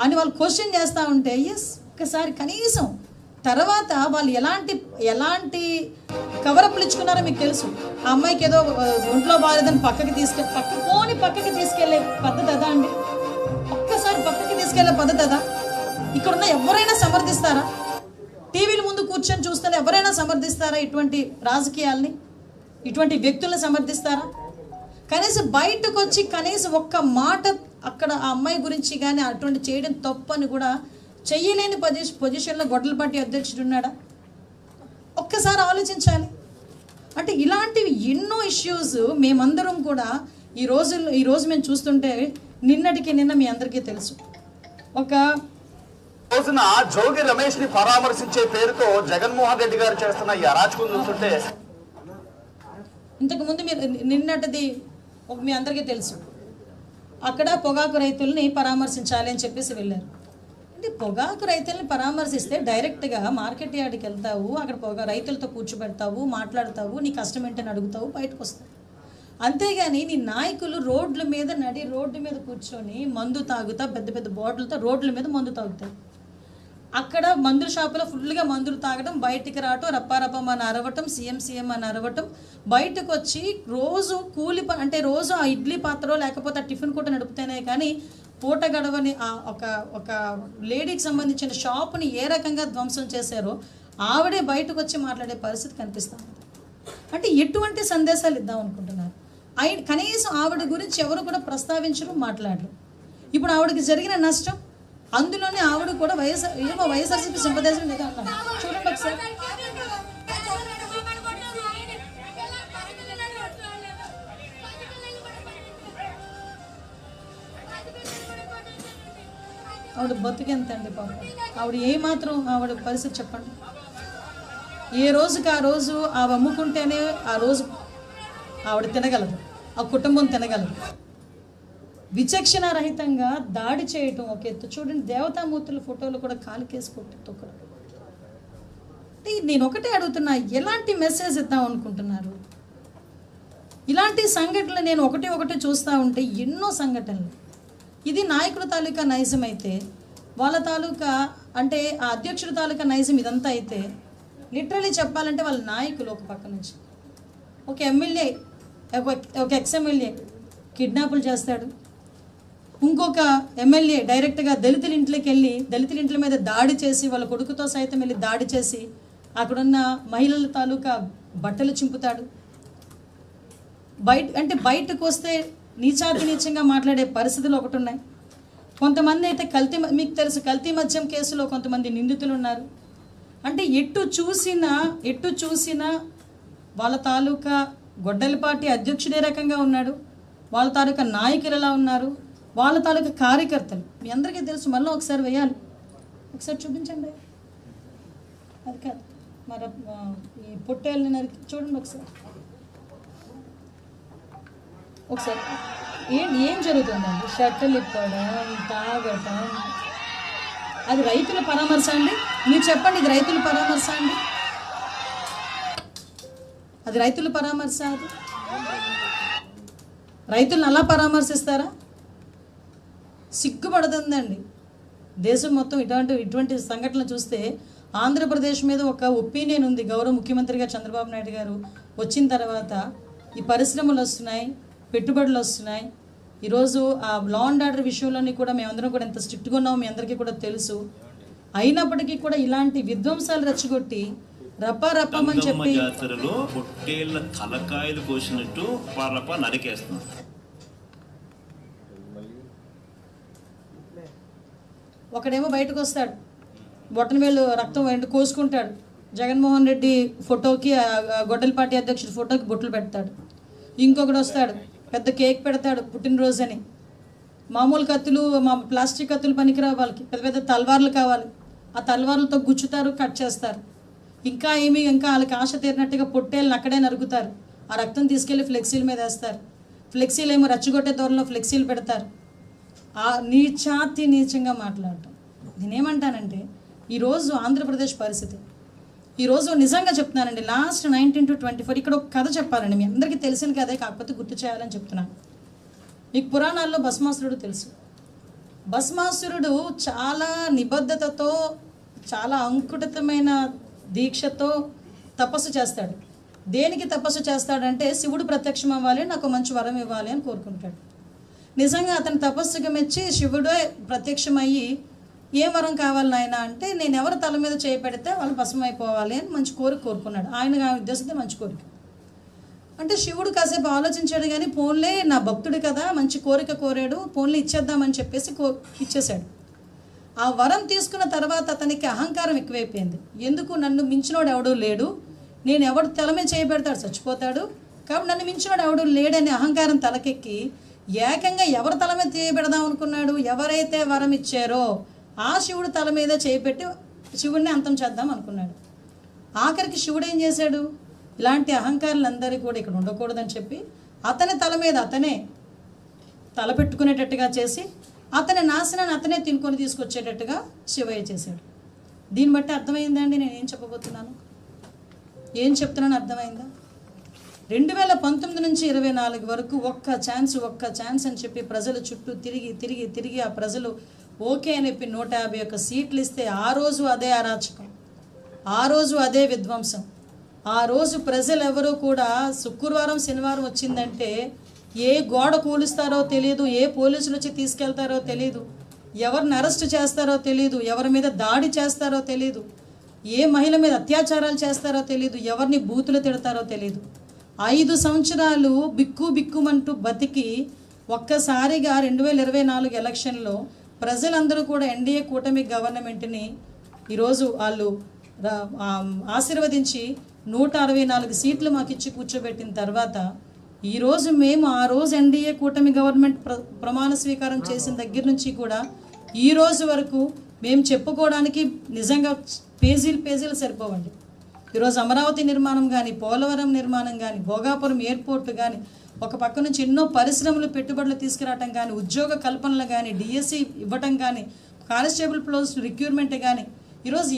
అని వాళ్ళు క్వశ్చన్ చేస్తూ ఉంటే ఎస్ ఒక్కసారి కనీసం తర్వాత వాళ్ళు ఎలాంటి కవరప్లు ఇచ్చుకున్నారో మీకు తెలుసు. ఆ అమ్మాయికి ఏదో ఒంట్లో బాగాలేదని పక్కకి తీసుకెళ్లే పద్ధతి అదా అండి? ఒక్కసారి పక్కకి తీసుకెళ్లే పద్ధతి అదా? ఇక్కడున్న ఎవరైనా సమర్థిస్తారా? టీవీల ముందు కూర్చొని చూస్తేనే ఎవరైనా సమర్థిస్తారా ఇటువంటి రాజకీయాల్ని, ఇటువంటి వ్యక్తులను సమర్థిస్తారా? కనీసం బయటకు వచ్చి కనీసం ఒక్క మాట అక్కడ ఆ అమ్మాయి గురించి కానీ అటువంటి చేయడం తప్పని కూడా చెయ్యలేని పొజిషన్లో గొడ్డలపాటి అధ్యక్షుడు ఉన్నాడా? ఒక్కసారి ఆలోచించాలి. అంటే ఇలాంటివి ఎన్నో ఇష్యూస్ మేమందరం కూడా ఈరోజు మేము చూస్తుంటే నిన్న మీ అందరికీ తెలుసు, ఒక రోజున జోగి రమేష్ ని పరామర్శించే పేరుతో జగన్మోహన్ రెడ్డి గారు చేస్తున్న ఈ అరాచకం చూస్తుంటే ఇంతకుముందు మీరు నిన్నటిది మీ అందరికీ తెలుసు, అక్కడ పొగాకు రైతుల్ని పరామర్శించాలి అని చెప్పేసి వెళ్ళారు. అంటే పొగాకు రైతుల్ని పరామర్శిస్తే డైరెక్ట్గా మార్కెట్ యార్డ్కి వెళ్తావు, అక్కడ రైతులతో కూర్చోబెడతావు, మాట్లాడతావు, నీ కష్టం ఏంటని అడుగుతావు, బయటకు వస్తావు. అంతేగాని నీ నాయకులు రోడ్ల మీద కూర్చొని మందు తాగుతా, పెద్ద పెద్ద బాటిల్తో రోడ్ల మీద మందు తాగుతారు. అక్కడ మందుల షాపులో ఫుల్గా మందులు తాగడం, బయటికి రావటం, రప్పారప్పం అని అరవటం, సీఎం అని అరవటం, బయటకు వచ్చి రోజు అంటే రోజు ఆ ఇడ్లీ పాత్ర లేకపోతే ఆ టిఫిన్ కూడా నడుపుతేనే కానీ పూట గడవని ఒక లేడీకి సంబంధించిన షాపుని ఏ రకంగా ధ్వంసం చేశారో ఆవిడే బయటకు వచ్చి మాట్లాడే పరిస్థితి కనిపిస్తూ ఉంది. అంటే ఎటువంటి సందేశాలు ఇద్దాం అనుకుంటున్నారు? కనీసం ఆవిడ గురించి ఎవరు కూడా ప్రస్తావించరు, మాట్లాడరు. ఇప్పుడు ఆవిడకి జరిగిన నష్టం, అందులోనే ఆవిడ కూడా వైఎస్ఆర్సీపీ సింపథైజర్ లేదా అన్నారు. చూడండి ఒకసారి, ఆవిడ బతుకెంత అండి పాపం. ఆవిడ ఏమాత్రం ఆవిడ పరిస్థితి చెప్పండి. ఏ రోజుకి ఆ రోజు ఆవిడ అమ్ముకుంటేనే ఆ రోజు ఆవిడ తినగలదు, ఆ కుటుంబం తినగలదు. విచక్షణ రహితంగా దాడి చేయటం ఒక ఎత్తు. చూడండి, దేవతామూర్తుల ఫోటోలు కూడా కాలికేసి కొట్టి తొక్కడం. నేను ఒకటే అడుగుతున్నా, ఎలాంటి మెసేజ్ ఇద్దాం అనుకుంటున్నారు? ఇలాంటి సంఘటనలు నేను ఒకటి చూస్తూ ఉంటే ఎన్నో సంఘటనలు. ఇది నాయకుల తాలూకా నైజం అయితే, వాళ్ళ తాలూకా అంటే ఆ అధ్యక్షుడి తాలూకా నైజం ఇదంతా అయితే, లిటరలీ చెప్పాలంటే వాళ్ళ నాయకులు ఒక పక్క నుంచి ఒక ఎమ్మెల్యే, ఒక ఎక్స్ఎమ్మెల్యే కిడ్నాపులు చేస్తాడు, ఇంకొక ఎమ్మెల్యే డైరెక్ట్గా దళితుల ఇంట్లోకి వెళ్ళి దళితుల ఇంట్ల మీద దాడి చేసి వాళ్ళ కొడుకుతో సైతం వెళ్ళి దాడి చేసి అక్కడున్న మహిళల తాలూకా బట్టలు చింపుతాడు. బయటకు వస్తే నీచంగా మాట్లాడే పరిస్థితులు ఒకటి ఉన్నాయి. కొంతమంది అయితే మీకు తెలుసు, కల్తీ మద్యం కేసులో కొంతమంది నిందితులు ఉన్నారు. అంటే ఎటు చూసినా వాళ్ళ తాలూకా గొడ్డలిపాటి అధ్యక్షుడే రకంగా ఉన్నాడు, వాళ్ళ తాలూకా నాయకులు ఎలా ఉన్నారు, వాళ్ళ తాలూకా కార్యకర్తలు మీ అందరికీ తెలుసు. మళ్ళీ ఒకసారి వేయాలి, ఒకసారి చూపించండి. అది కాదు, మరి ఈ పొట్టేళ్ళని నరికి చూడండి ఒకసారి ఏం జరుగుతుందండి? షర్టులు ఇప్పడం, తాగటం. అది రైతుల పరామర్శ అండి? మీరు చెప్పండి, ఇది రైతుల పరామర్శ అండి? అది రైతుల పరామర్శ? అది రైతులను అలా పరామర్శిస్తారా? సిగ్గుపడుతుందండి దేశం మొత్తం. ఇటువంటి సంఘటనలు చూస్తే ఆంధ్రప్రదేశ్ మీద ఒక ఒపీనియన్ ఉంది. గౌరవ ముఖ్యమంత్రిగా చంద్రబాబు నాయుడు గారు వచ్చిన తర్వాత ఈ పరిశ్రమలు వస్తున్నాయి, పెట్టుబడులు వస్తున్నాయి. ఈరోజు ఆ లా అండ్ ఆర్డర్ విషయంలోని కూడా మేమందరం కూడా ఎంత స్ట్రిక్ట్గా ఉన్నామో మీ అందరికీ కూడా తెలుసు. అయినప్పటికీ కూడా ఇలాంటి విధ్వంసాలు రెచ్చగొట్టి రప్పమని చెప్పి జాతరలో పొట్టేళ్ల తలకాయలు కోసినట్టు నరికేస్తున్నారు. ఒకడేమో బయటకు వస్తాడు, బొట్టన వేలు రక్తం కోసుకుంటాడు, జగన్మోహన్ రెడ్డి ఫోటోకి గొడ్డలిపాటి అధ్యక్షుడి ఫోటోకి బొట్లు పెడతాడు. ఇంకొకడు వస్తాడు, పెద్ద కేక్ పెడతాడు పుట్టినరోజు అని. మామూలు కత్తులు, ప్లాస్టిక్ కత్తులు పనికిరావు వాళ్ళకి, పెద్ద పెద్ద తల్వార్లు కావాలి. ఆ తలవార్లతో గుచ్చుతారు, కట్ చేస్తారు. ఇంకా వాళ్ళకి ఆశ తీరినట్టుగా పొట్టేళ్ళని అక్కడే నరుకుతారు. ఆ రక్తం తీసుకెళ్ళి ఫ్లెక్సీల మీద వేస్తారు. ఫ్లెక్సీలు ఏమో రెచ్చగొట్టే దూరంలో ఫ్లెక్సీలు పెడతారు. ఆ నీచంగా మాట్లాడటం. నేనేమంటానంటే ఈరోజు ఆంధ్రప్రదేశ్ పరిస్థితి, ఈరోజు నిజంగా చెప్తున్నానండి, లాస్ట్ 19 to 24 ఇక్కడ ఒక కథ చెప్పాలండి. మీ అందరికీ తెలిసిన కథే, కాకపోతే గుర్తు చేయాలని చెప్తున్నాను. మీకు పురాణాల్లో భస్మాసురుడు తెలుసు. భస్మాసురుడు చాలా నిబద్ధతతో, చాలా అంకుటితమైన దీక్షతో తపస్సు చేస్తాడు. దేనికి తపస్సు చేస్తాడంటే శివుడు ప్రత్యక్షం అవ్వాలి, నాకు మంచి వరం ఇవ్వాలి అని కోరుకుంటాడు. నిజంగా అతని తపస్సుకి మెచ్చి శివుడే ప్రత్యక్షమయ్యి ఏ వరం కావాలి నాయన అంటే, నేను ఎవరి తల మీద చేయి పెడితే వాళ్ళు భస్మం అయిపోవాలి అని మంచి కోరుకున్నాడు. ఆయన ఉద్దేశంతో మంచి కోరిక అంటే శివుడు కాసేపు ఆలోచించాడు, కానీ పోన్లే నా భక్తుడు కదా, మంచి కోరిక కోరాడు, పోన్లే ఇచ్చేద్దామని చెప్పేసి ఇచ్చేశాడు. ఆ వరం తీసుకున్న తర్వాత అతనికి అహంకారం ఎక్కువైపోయింది. ఎందుకు, నన్ను మించినోడు ఎవడూ లేడు, నేను ఎవడు తల మీద చేయబెడతాడు చచ్చిపోతాడు, కాబట్టి నన్ను మించినోడు ఎవడూ లేడని అహంకారం తలకెక్కి ఏకంగా ఎవరి తల మీద చేయబెడదాం అనుకున్నాడు. ఎవరైతే వరం ఇచ్చారో ఆ శివుడు తల మీద చేపెట్టి శివుడిని అంతం చేద్దాం అనుకున్నాడు. ఆఖరికి శివుడు ఏం చేశాడు, ఇలాంటి అహంకారులందరూ కూడా ఇక్కడ ఉండకూడదని చెప్పి అతని తల మీద అతనే తల పెట్టుకునేటట్టుగా చేసి అతని నాశనాన్ని అతనే తినుకొని తీసుకొచ్చేటట్టుగా శివయ్య చేశాడు. దీన్ని బట్టి అర్థమైందండి నేను ఏం చెప్పబోతున్నాను, ఏం చెప్తున్నాను అర్థమైందా? 2019 నుంచి 24 వరకు ఒక్క ఛాన్స్ అని చెప్పి ప్రజల చుట్టూ తిరిగి ఆ ప్రజలు ఓకే అని చెప్పి 151 సీట్లు ఇస్తే ఆ రోజు అదే అరాచకం, ఆ రోజు అదే విధ్వంసం. ఆ రోజు ప్రజలు ఎవరు కూడా శుక్రవారం శనివారం వచ్చిందంటే ఏ గోడ కూలుస్తారో తెలియదు, ఏ పోలీసులు వచ్చి తీసుకెళ్తారో తెలియదు, ఎవరిని అరెస్ట్ చేస్తారో తెలియదు, ఎవరి మీద దాడి చేస్తారో తెలియదు, ఏ మహిళ మీద అత్యాచారాలు చేస్తారో తెలియదు, ఎవరిని బూతులు తిడతారో తెలియదు. 5 సంవత్సరాలు బిక్కుమంటూ బతికి ఒక్కసారిగా 2024 ఎలక్షన్లో ప్రజలందరూ కూడా ఎన్డీఏ కూటమి గవర్నమెంట్ని ఈరోజు వాళ్ళు ఆశీర్వదించి 164 సీట్లు మాకు ఇచ్చి కూర్చోబెట్టిన తర్వాత ఈరోజు మేము ఆ రోజు ఎన్డీఏ కూటమి గవర్నమెంట్ ప్రమాణ స్వీకారం చేసిన దగ్గర నుంచి కూడా ఈ రోజు వరకు మేము చెప్పుకోవడానికి నిజంగా పేజీలు సరిపోవండి. ఈరోజు అమరావతి నిర్మాణం కానీ, పోలవరం నిర్మాణం కానీ, భోగాపురం ఎయిర్పోర్ట్ కానీ, ఒక పక్క నుంచి ఎన్నో పరిశ్రమలు పెట్టుబడులు తీసుకురావటం కానీ, ఉద్యోగ కల్పనలు కానీ, డిఎస్సి ఇవ్వటం కానీ, కానిస్టేబుల్ పోస్ట్ రిక్రూట్మెంట్ కానీ, ఈరోజు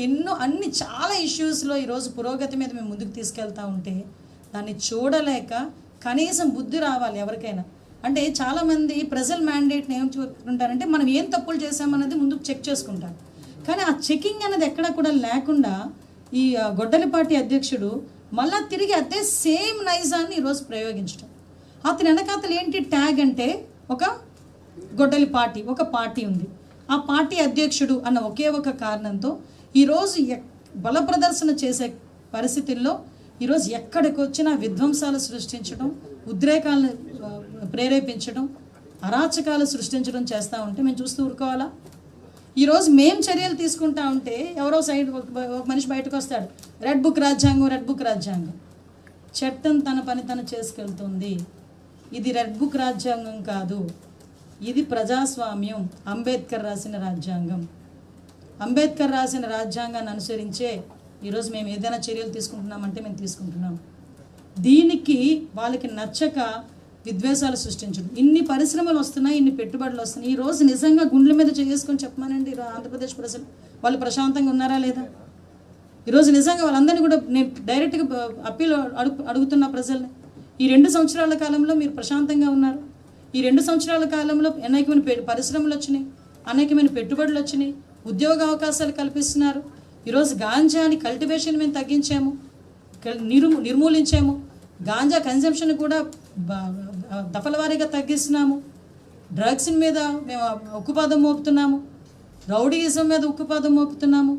అన్ని చాలా ఇష్యూస్లో ఈరోజు పురోగతి మీద మేము ముందుకు తీసుకెళ్తా ఉంటే దాన్ని చూడలేక కనీసం బుద్ధి రావాలి ఎవరికైనా. అంటే చాలామంది ప్రజల మ్యాండేట్ని ఏం చూసుకుంటారంటే మనం ఏం తప్పులు చేసామన్నది ముందుకు చెక్ చేసుకుంటారు. కానీ ఆ చెకింగ్ అనేది ఎక్కడ కూడా లేకుండా ఈ గొడ్డలిపాటి అధ్యక్షుడు మళ్ళా తిరిగి అదే సేమ్ నైజాన్ని ఈరోజు ప్రయోగించడం. అతని వెనకాతలు ఏంటి ట్యాగ్ అంటే ఒక గొడ్డలి పార్టీ, ఒక పార్టీ ఉంది, ఆ పార్టీ అధ్యక్షుడు అన్న ఒకే ఒక కారణంతో ఈరోజు బల ప్రదర్శన చేసే పరిస్థితుల్లో ఈరోజు ఎక్కడికి వచ్చినా విధ్వంసాలు సృష్టించడం, ఉద్రేకాలను ప్రేరేపించడం, అరాచకాలు సృష్టించడం చేస్తూ ఉంటే మేము చూస్తూ ఊరుకోవాలా? ఈరోజు మేము చర్యలు తీసుకుంటా ఉంటే ఎవరో సైడ్ ఒక మనిషి బయటకు వస్తాడు, రెడ్ బుక్ రాజ్యాంగం. చట్టం తన పని తను చేసుకెళ్తుంది. ఇది రెడ్ బుక్ రాజ్యాంగం కాదు, ఇది ప్రజాస్వామ్యం, అంబేద్కర్ రాసిన రాజ్యాంగం. అంబేద్కర్ రాసిన రాజ్యాంగాన్ని అనుసరించే ఈరోజు మేము ఏదైనా చర్యలు తీసుకుంటున్నామంటే మేము తీసుకుంటున్నాం. దీనికి వాళ్ళకి నచ్చక విద్వేషాలు సృష్టించడం. ఇన్ని పరిశ్రమలు వస్తున్నాయి, ఇన్ని పెట్టుబడులు వస్తున్నాయి. ఈరోజు నిజంగా గుండెల మీద చేసుకొని చెప్పమానండి ఆంధ్రప్రదేశ్ ప్రజలు వాళ్ళు ప్రశాంతంగా ఉన్నారా లేదా? ఈరోజు నిజంగా వాళ్ళందరినీ కూడా నేను డైరెక్ట్గా అప్పీల్ అడుగుతున్న ప్రజల్ని, ఈ 2 సంవత్సరాల కాలంలో మీరు ప్రశాంతంగా ఉన్నారు? ఈ 2 సంవత్సరాల కాలంలో అనేకమైన పరిశ్రమలు వచ్చినాయి, అనేకమైన పెట్టుబడులు వచ్చినాయి, ఉద్యోగ అవకాశాలు కల్పిస్తున్నారు. ఈరోజు గాంజాని కల్టివేషన్ మేము తగ్గించాము, నిర్మూలించాము. గాంజా కన్జంప్షన్ కూడా దఫలవారీగా తగ్గిస్తున్నాము. డ్రగ్స్ మీద మేము ఉక్కుపాదం మోపుతున్నాము, రౌడీయిజం మీద ఉక్కుపాదం మోపుతున్నాము.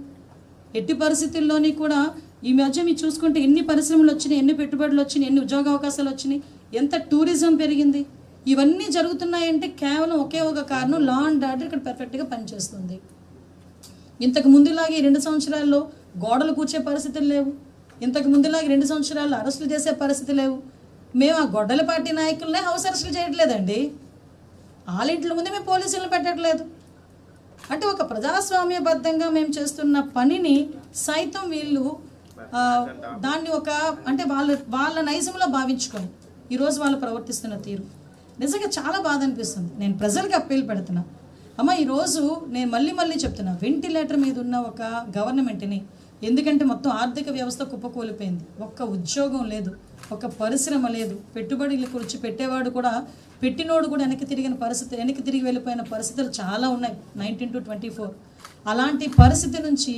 ఎట్టి పరిస్థితుల్లోని కూడా ఈ మధ్య మీరు చూసుకుంటే ఎన్ని పరిశ్రమలు వచ్చినాయి, ఎన్ని పెట్టుబడులు వచ్చినాయి, ఎన్ని ఉద్యోగ అవకాశాలు వచ్చినాయి, ఎంత టూరిజం పెరిగింది. ఇవన్నీ జరుగుతున్నాయంటే కేవలం ఒకే ఒక కారణం, లా అండ్ ఆర్డర్ ఇక్కడ పర్ఫెక్ట్గా పనిచేస్తుంది. ఇంతకు ముందులాగే 2 సంవత్సరాల్లో గోడలు కూర్చే పరిస్థితులు లేవు, ఇంతకు ముందులాగే 2 సంవత్సరాల్లో అరెస్టులు చేసే పరిస్థితి లేవు. మేము ఆ గొడ్డల పార్టీ నాయకులనే హౌస్ అరెస్టులు చేయట్లేదండి, వాళ్ళ ఇంట్లో ముందే మేము పోలీసులను పెట్టట్లేదు. అంటే ఒక ప్రజాస్వామ్యబద్ధంగా మేము చేస్తున్న పనిని సైతం వీళ్ళు దాన్ని ఒక అంటే వాళ్ళ నైజంలో భావించుకొని ఈరోజు వాళ్ళు ప్రవర్తిస్తున్న తీరు నిజంగా చాలా బాధ అనిపిస్తుంది. నేను ప్రజలకు అప్పీల్ పెడుతున్నా, అమ్మ ఈరోజు నేను మళ్ళీ చెప్తున్నా, వెంటిలేటర్ మీద ఉన్న ఒక గవర్నమెంట్ని, ఎందుకంటే మొత్తం ఆర్థిక వ్యవస్థ కుప్పకూలిపోయింది, ఒక్క ఉద్యోగం లేదు, ఒక పరిశ్రమ లేదు, పెట్టుబడులకు వచ్చి పెట్టేవాడు కూడా పెట్టినోడు కూడా వెనక్కి తిరిగి వెళ్ళిపోయిన పరిస్థితులు చాలా ఉన్నాయి 19-24. అలాంటి పరిస్థితి నుంచి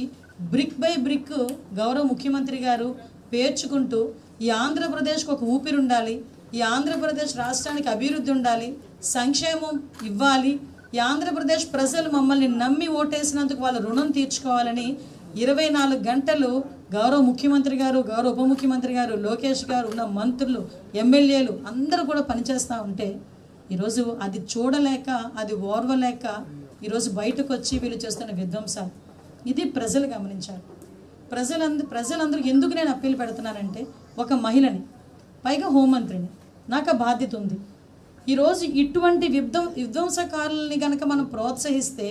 బ్రిక్ బై బ్రిక్ గౌరవ ముఖ్యమంత్రి గారు పేర్చుకుంటూ ఈ ఆంధ్రప్రదేశ్కి ఒక ఊపిరి ఉండాలి, ఈ ఆంధ్రప్రదేశ్ రాష్ట్రానికి అభివృద్ధి ఉండాలి, సంక్షేమం ఇవ్వాలి, ఈ ఆంధ్రప్రదేశ్ ప్రజలు మమ్మల్ని నమ్మి ఓటేసినందుకు వాళ్ళ రుణం తీర్చుకోవాలని 24 గంటలు గౌరవ ముఖ్యమంత్రి గారు, గౌరవ ఉప ముఖ్యమంత్రి గారు, లోకేష్ గారు, ఉన్న మంత్రులు, ఎమ్మెల్యేలు అందరూ కూడా పనిచేస్తూ ఉంటే ఈరోజు అది చూడలేక, అది ఓర్వలేక ఈరోజు బయటకు వచ్చి వీళ్ళు చేస్తున్న విధ్వంసాలు ఇది ప్రజలు గమనించారు. ప్రజలందరూ ఎందుకు నేను అప్పీల్ పెడుతున్నానంటే, ఒక మహిళని, పైగా హోంమంత్రిని, నాకు ఆ బాధ్యత ఉంది. ఈరోజు ఇటువంటి విధ్వంసకారుల్ని కనుక మనం ప్రోత్సహిస్తే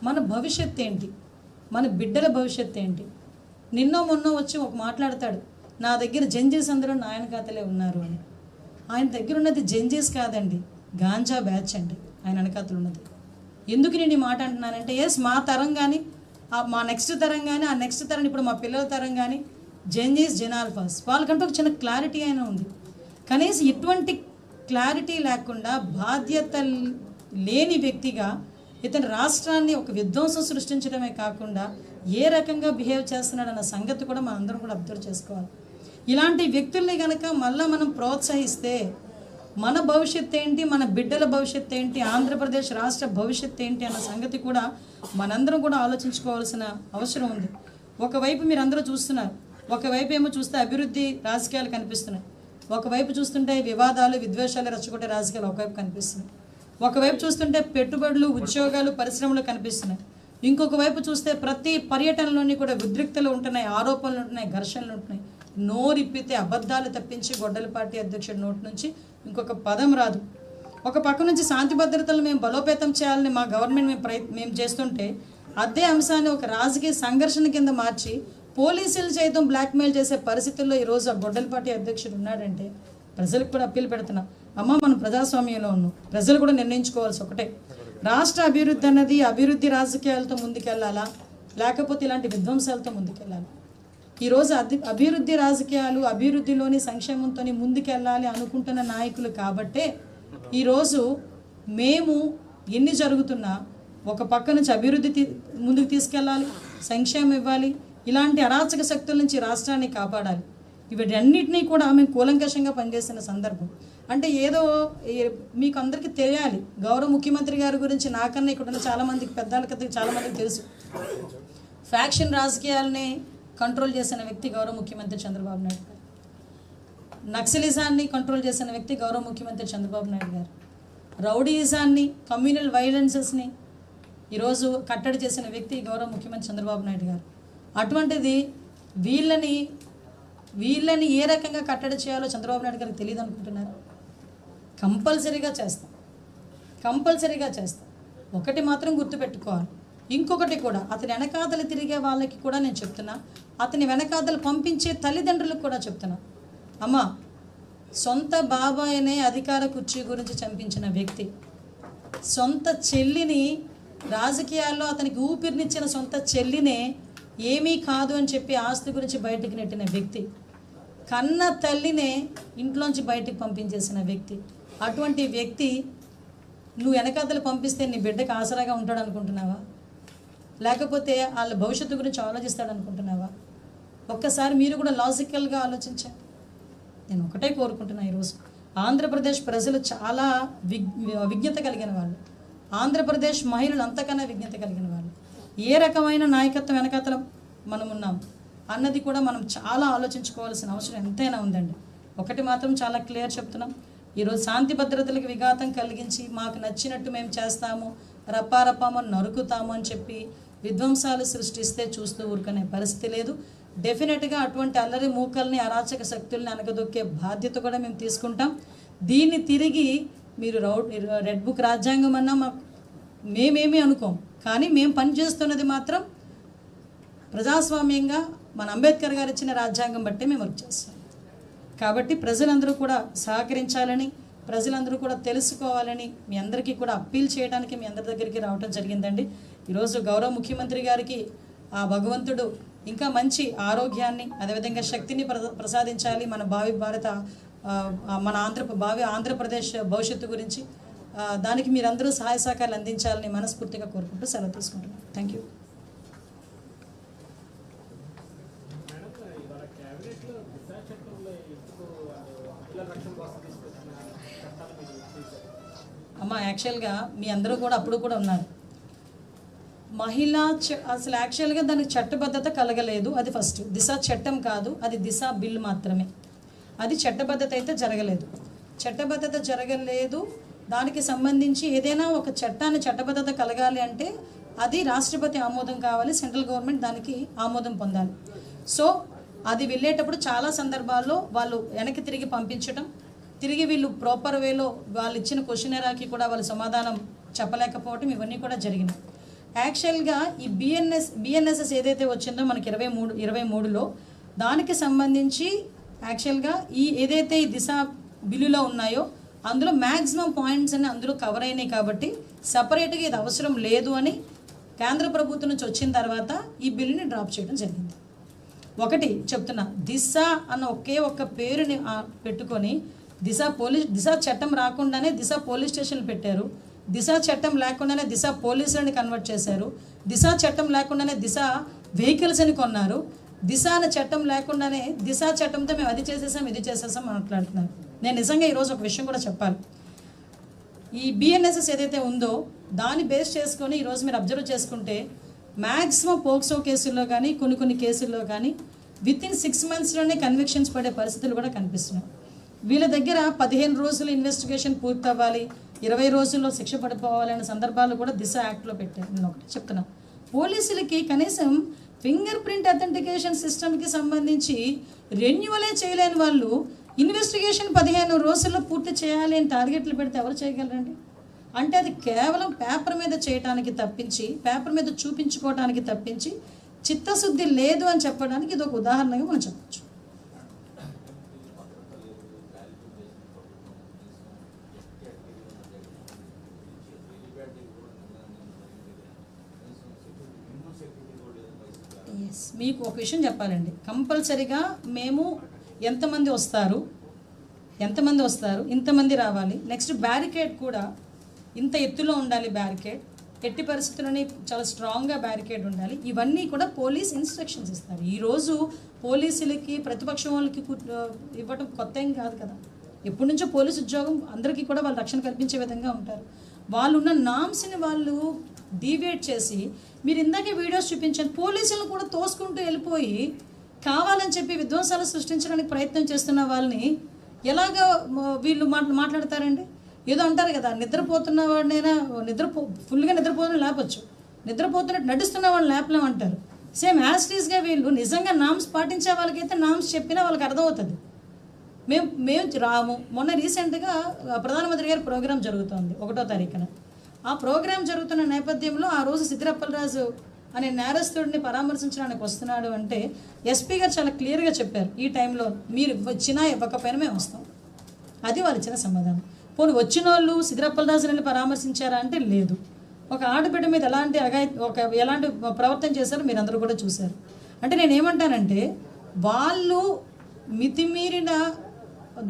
మన భవిష్యత్తు ఏంటి, మన బిడ్డల భవిష్యత్తు ఏంటి? నిన్నో మొన్నో వచ్చి ఒక మాట్లాడతాడు, నా దగ్గర జంజీస్ అందరూ నాయన ఖాతలే ఉన్నారు అని. ఆయన దగ్గర ఉన్నది జంజీస్ కాదండి, గాంజా బ్యాచ్ అండి ఆయన వెనకాతలు ఉన్నది. ఎందుకు నేను ఈ మాట అంటున్నానంటే, ఎస్ మా తరం కానీ, మా నెక్స్ట్ తరం కానీ, ఆ నెక్స్ట్ తరం ఇప్పుడు మా పిల్లల తరం కానీ జంజీస్ జెనాల్ఫాస్ వాళ్ళకంటూ ఒక చిన్న క్లారిటీ అయినా ఉంది. కనీసం ఇటువంటి క్లారిటీ లేకుండా బాధ్యత లేని వ్యక్తిగా ఇతని రాష్ట్రాన్ని ఒక విధ్వంసం సృష్టించడమే కాకుండా ఏ రకంగా బిహేవ్ చేస్తున్నాడన్న సంగతి కూడా మనం అందరం కూడా అబ్జర్వ్ చేసుకోవాలి. ఇలాంటి వ్యక్తుల్ని కనుక మళ్ళీ మనం ప్రోత్సహిస్తే మన భవిష్యత్తు ఏంటి, మన బిడ్డల భవిష్యత్తు ఏంటి, ఆంధ్రప్రదేశ్ రాష్ట్ర భవిష్యత్తు ఏంటి అన్న సంగతి కూడా మనందరం కూడా ఆలోచించుకోవాల్సిన అవసరం ఉంది. ఒకవైపు మీరు అందరూ చూస్తున్నారు, ఒకవైపు ఏమో చూస్తే అభివృద్ధి రాజకీయాలు కనిపిస్తున్నాయి, ఒకవైపు చూస్తుంటే వివాదాలు, విద్వేషాలు రెచ్చగొట్టే రాజకీయాలు ఒకవైపు కనిపిస్తున్నాయి, ఒకవైపు చూస్తుంటే పెట్టుబడులు, ఉద్యోగాలు, పరిశ్రమలు కనిపిస్తున్నాయి, ఇంకొక వైపు చూస్తే ప్రతి పర్యటనలోని కూడా ఉద్రిక్తలు ఉంటున్నాయి, ఆరోపణలు ఉంటున్నాయి, ఘర్షణలు ఉంటున్నాయి. నోరిప్పితే అబద్ధాలు తప్పించి గొడ్డలి పార్టీ అధ్యక్షుడి నోటి నుంచి ఇంకొక పదం రాదు. ఒక పక్క నుంచి శాంతి భద్రతలు మేము బలోపేతం చేయాలని మా గవర్నమెంట్ మేము చేస్తుంటే, అదే అంశాన్ని ఒక రాజకీయ సంఘర్షణ కింద మార్చి పోలీసులు సైతం బ్లాక్మెయిల్ చేసే పరిస్థితుల్లో ఈరోజు ఆ గొడ్డలి పార్టీ అధ్యక్షుడు ఉన్నాడంటే ప్రజలకు కూడా అప్పీల్ పెడుతున్నా, అమ్మ మనం ప్రజాస్వామ్యంలో ఉన్నాం, ప్రజలు కూడా నిర్ణయించుకోవాల్సి ఒకటే, రాష్ట్ర అభివృద్ధి అన్నది అభివృద్ధి రాజకీయాలతో ముందుకెళ్ళాలా లేకపోతే ఇలాంటి విధ్వంసాలతో ముందుకెళ్ళాలి. ఈరోజు అభివృద్ధి రాజకీయాలు, అభివృద్ధిలోని సంక్షేమంతో ముందుకెళ్ళాలి అనుకుంటున్న నాయకులు కాబట్టే ఈరోజు మేము ఎన్ని జరుగుతున్నా ఒక పక్క నుంచి అభివృద్ధి ముందుకు తీసుకెళ్ళాలి, సంక్షేమం ఇవ్వాలి, ఇలాంటి అరాచక శక్తుల నుంచి రాష్ట్రాన్ని కాపాడాలి. వీటన్నిటినీ కూడా మేము కూలంకషంగా పనిచేసిన సందర్భం. అంటే ఏదో మీకు అందరికీ తెలియాలి, గౌరవ ముఖ్యమంత్రి గారి గురించి నాకన్నా ఇక్కడ ఉన్న చాలామందికి పెద్దలకి చాలామందికి తెలుసు. ఫ్యాక్షన్ రాజకీయాలని కంట్రోల్ చేసిన వ్యక్తి గౌరవ ముఖ్యమంత్రి చంద్రబాబు నాయుడు గారు, నక్సలిజాన్ని కంట్రోల్ చేసిన వ్యక్తి గౌరవ ముఖ్యమంత్రి చంద్రబాబు నాయుడు గారు, రౌడీయిజాన్ని, కమ్యూనల్ వైలెన్సెస్ని ఈరోజు కట్టడి చేసిన వ్యక్తి గౌరవ ముఖ్యమంత్రి చంద్రబాబు నాయుడు గారు. అటువంటిది వీళ్ళని ఏ రకంగా కట్టడి చేయాలో చంద్రబాబు నాయుడు గారికి తెలియదు అనుకుంటున్నారు? కంపల్సరీగా చేస్తాం. ఒకటి మాత్రం గుర్తుపెట్టుకోవాలి, ఇంకొకటి కూడా అతని వెనకాతలు తిరిగే వాళ్ళకి కూడా నేను చెప్తున్నా, అతని వెనకాతలు పంపించే తల్లిదండ్రులకు కూడా చెప్తున్నా, అమ్మ సొంత బాబాయినే అధికార కుర్చీ గురించి చంపించిన వ్యక్తి, సొంత చెల్లిని రాజకీయాల్లో అతనికి ఊపిరినిచ్చిన సొంత చెల్లినే ఏమీ కాదు అని చెప్పి ఆస్తి గురించి బయటకు నెట్టిన వ్యక్తి, కన్న తల్లినే ఇంట్లోంచి బయటకు పంపించేసిన వ్యక్తి. అటువంటి వ్యక్తి నువ్వు వెనకాతలు పంపిస్తే నీ బిడ్డకు ఆసరాగా ఉంటాడు అనుకుంటున్నావా? లేకపోతే వాళ్ళ భవిష్యత్తు గురించి ఆలోచిస్తాడు అనుకుంటున్నావా? ఒక్కసారి మీరు కూడా లాజికల్గా ఆలోచించండి. నేను ఒకటే కోరుకుంటున్నా, ఈరోజు ఆంధ్రప్రదేశ్ ప్రజలు చాలా విజ్ఞత కలిగిన వాళ్ళు, ఆంధ్రప్రదేశ్ మహిళలు అంతకన్నా విజ్ఞత కలిగిన వాళ్ళు. ఏ రకమైన నాయకత్వం వెనకాతలం మనం ఉన్నాం అన్నది కూడా మనం చాలా ఆలోచించుకోవాల్సిన అవసరం ఎంతైనా ఉందండి. ఒకటి మాత్రం చాలా క్లియర్ చెప్తున్నాం, ఈరోజు శాంతి భద్రతలకు విఘాతం కలిగించి మాకు నచ్చినట్టు మేము చేస్తాము, రప్పారప్పామో నరుకుతాము అని చెప్పి విధ్వంసాలు సృష్టిస్తే చూస్తూ ఊరుకునే పరిస్థితి లేదు. డెఫినెట్గా అటువంటి అల్లరి మూకల్ని, అరాచక శక్తుల్ని అనగదొక్కే బాధ్యత కూడా మేము తీసుకుంటాం. దీన్ని తిరిగి మీరు రెడ్ బుక్ రాజ్యాంగం అన్నా మేమేమీ అనుకోం, కానీ మేము పనిచేస్తున్నది మాత్రం ప్రజాస్వామ్యంగా మన అంబేద్కర్ గారు ఇచ్చిన రాజ్యాంగం బట్టే మేము వర్క్ చేస్తాం. కాబట్టి ప్రజలందరూ కూడా సహకరించాలని, ప్రజలందరూ కూడా తెలుసుకోవాలని మీ అందరికీ కూడా అప్పీల్ చేయడానికి మీ అందరి దగ్గరికి రావడం జరిగిందండి. ఈరోజు గౌరవ ముఖ్యమంత్రి గారికి ఆ భగవంతుడు ఇంకా మంచి ఆరోగ్యాన్ని, అదేవిధంగా శక్తిని ప్రసాదించాలి. మన మన ఆంధ్రప్రదేశ్ భవిష్యత్తు గురించి దానికి మీరందరూ సహాయ సహకారాలు అందించాలని మనస్ఫూర్తిగా కోరుకుంటూ సెలవు తీసుకుంటున్నాను. Thank you. అమ్మ, యాక్చువల్గా మీ అందరూ కూడా అప్పుడు కూడా ఉన్నారు. అసలు యాక్చువల్గా దానికి చట్టబద్ధత కలగలేదు. అది ఫస్ట్. దిశ చట్టం కాదు, అది దిశ బిల్ మాత్రమే. అది చట్టబద్ధత అయితే జరగలేదు. దానికి సంబంధించి ఏదైనా ఒక చట్టాన్ని చట్టబద్ధత కలగాలి అంటే అది రాష్ట్రపతి ఆమోదం కావాలి, సెంట్రల్ గవర్నమెంట్ దానికి ఆమోదం పొందాలి. సో అది వెళ్ళేటప్పుడు చాలా సందర్భాల్లో వాళ్ళు వెనక్కి తిరిగి పంపించడం, తిరిగి వీళ్ళు ప్రాపర్ వేలో వాళ్ళు ఇచ్చిన క్వశ్చనరాకి కూడా వాళ్ళు సమాధానం చెప్పలేకపోవటం, ఇవన్నీ కూడా జరిగినాయి. యాక్చువల్గా ఈ బిఎన్ఎస్ఎస్ ఏదైతే వచ్చిందో మనకి 23లో దానికి సంబంధించి యాక్చువల్గా ఏదైతే ఈ దిశ బిల్లులో ఉన్నాయో అందులో మ్యాక్సిమం పాయింట్స్ అన్ని అందులో కవర్ అయినాయి. కాబట్టి సపరేట్గా ఇది అవసరం లేదు అని కేంద్ర ప్రభుత్వం నుంచి వచ్చిన తర్వాత ఈ బిల్లుని డ్రాప్ చేయడం జరిగింది. ఒకటి చెప్తున్నా, దిశ అన్న ఒక్క పేరుని పెట్టుకొని దిశ చట్టం రాకుండానే దిశ పోలీస్ స్టేషన్లు పెట్టారు. దిశ చట్టం లేకుండానే దిశ పోలీసులని కన్వర్ట్ చేశారు. దిశ చట్టం లేకుండానే దిశ వెహికల్స్ అని కొన్నారు. దిశ అనే చట్టం లేకుండానే దిశ చట్టంతో మేము అది చేసేసాం ఇది చేసేసాం మాట్లాడుతున్నారు. నేను నిజంగా ఈరోజు ఒక విషయం కూడా చెప్పాలి. ఈ బిఎన్ఎస్ఎస్ ఏదైతే ఉందో దాన్ని బేస్ చేసుకొని ఈరోజు మీరు అబ్జర్వ్ చేసుకుంటే మ్యాక్సిమం పోక్సో కేసుల్లో కానీ కొన్ని కేసుల్లో కానీ వితిన్ 6 monthsలోనే కన్విక్షన్స్ పడే పరిస్థితులు కూడా కనిపిస్తున్నాయి. వీళ్ళ దగ్గర 15 రోజులు ఇన్వెస్టిగేషన్ పూర్తి అవ్వాలి, 20 రోజుల్లో శిక్ష పడిపోవాలనే సందర్భాలు కూడా దిశ యాక్ట్లో పెట్టారు. నేను ఒకటి చెప్తున్నా, పోలీసులకి కనీసం ఫింగర్ ప్రింట్ అథెంటికేషన్ సిస్టమ్కి సంబంధించి రెన్యువలే చేయలేని వాళ్ళు ఇన్వెస్టిగేషన్ 15 రోజుల్లో పూర్తి చేయాలి అని టార్గెట్లు పెడితే ఎవరు చేయగలరండి? అంటే అది కేవలం పేపర్ మీద చేయడానికి తప్పించి, పేపర్ మీద చూపించుకోవడానికి తప్పించి చిత్తశుద్ధి లేదు అని చెప్పడానికి ఇది ఒక ఉదాహరణగా మనం చెప్పచ్చు. మీకు ఒక విషయం చెప్పాలండి, కంపల్సరీగా మేము ఎంతమంది వస్తారు, ఇంతమంది రావాలి. నెక్స్ట్ బ్యారికేడ్ కూడా ఇంత ఎత్తులో ఉండాలి. బ్యారికేడ్ ఎట్టి పరిస్థితుల్లోని చాలా స్ట్రాంగ్గా బ్యారికేడ్ ఉండాలి. ఇవన్నీ కూడా పోలీస్ ఇన్స్ట్రక్షన్స్ ఇస్తారు. ఈరోజు పోలీసులకి ప్రతిపక్షం వాళ్ళకి ఇవ్వడం కొత్త ఏం కాదు కదా. ఎప్పటి నుంచో పోలీసు ఉద్యోగం అందరికీ కూడా వాళ్ళు రక్షణ కల్పించే విధంగా ఉంటారు. వాళ్ళు ఉన్న నామ్స్ని వాళ్ళు డీవియేట్ చేసి, మీరు ఇందాకే వీడియోస్ చూపించారు, పోలీసులను కూడా తోసుకుంటూ వెళ్ళిపోయి కావాలని చెప్పి విధ్వంసాలు సృష్టించడానికి ప్రయత్నం చేస్తున్న వాళ్ళని ఎలాగ వీళ్ళు మాట్లాడతారండి? ఏదో అంటారు కదా, నిద్రపోతున్న వాడినైనా ఫుల్గా నిద్రపోతున్న లేపచ్చు, నిద్రపోతున్నట్టు నడుస్తున్న వాళ్ళని లేపలేమంటారు. సేమ్ యాస్టీస్గా వీళ్ళు నిజంగా నామ్స్ పాటించే వాళ్ళకైతే నామ్స్ చెప్పినా వాళ్ళకి అర్థమవుతుంది. మేము రాము. మొన్న రీసెంట్గా ప్రధానమంత్రి గారి ప్రోగ్రాం జరుగుతుంది 1వ తారీఖున. ఆ ప్రోగ్రాం జరుగుతున్న నేపథ్యంలో ఆ రోజు సిద్దిరప్పలరాజు అనే నేరస్తుడిని పరామర్శించడానికి వస్తున్నాడు అంటే ఎస్పీ గారు చాలా క్లియర్గా చెప్పారు, ఈ టైంలో మీరు వచ్చినా ఇవ్వకపోయినా మేము వస్తాం. అది వాళ్ళు ఇచ్చిన సమాధానం. పోనీ వచ్చిన వాళ్ళు సిద్దిరప్పలరాజుని పరామర్శించారా అంటే లేదు. ఒక ఆడబిడ్డ మీద ఎలాంటి ప్రవర్తన చేశారో మీరు అందరూ కూడా చూశారు. అంటే నేను ఏమంటానంటే, వాళ్ళు మితిమీరిన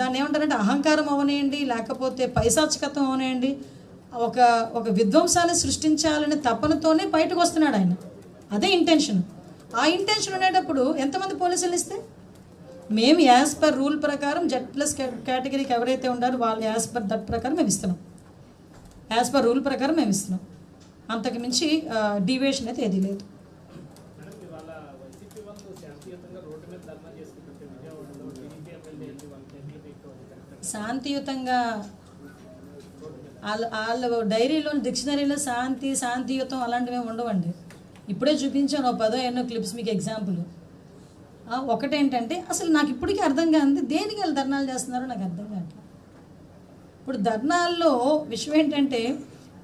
దాన్ని ఏమంటారంటే అహంకారం అవనేయండి, లేకపోతే పైశాచికత్వం అవనేయండి, ఒక విధ్వంసాన్ని సృష్టించాలనే తపనతోనే బయటకు వస్తున్నాడు ఆయన. అదే ఇంటెన్షన్. ఆ ఇంటెన్షన్ ఉండేటప్పుడు ఎంతమంది పోలీసులు ఇస్తే, మేము యాజ్ పర్ రూల్ ప్రకారం Z+ కేటగిరీకి ఎవరైతే ఉన్నారో వాళ్ళు యాజ్ పర్ దట్ ప్రకారం మేము ఇస్తున్నాం. యాజ్ పర్ రూల్ ప్రకారం మేము ఇస్తున్నాం. అంతకు మించి డీవియేషన్ అయితే ఏది లేదు. శాంతియుతంగా వాళ్ళ డైరీలో డిక్షనరీలో శాంతియుతం అలాంటివి ఉండవండి. ఇప్పుడే చూపించాను 10 ఎన్నో క్లిప్స్ మీకు ఎగ్జాంపుల్. ఒకటేంటంటే అసలు నాకు ఇప్పటికీ అర్థం కాదు, దేనికి వాళ్ళు ధర్నాలు చేస్తున్నారో నాకు అర్థం కావట్లేదు. ఇప్పుడు ధర్నాల్లో విషయం ఏంటంటే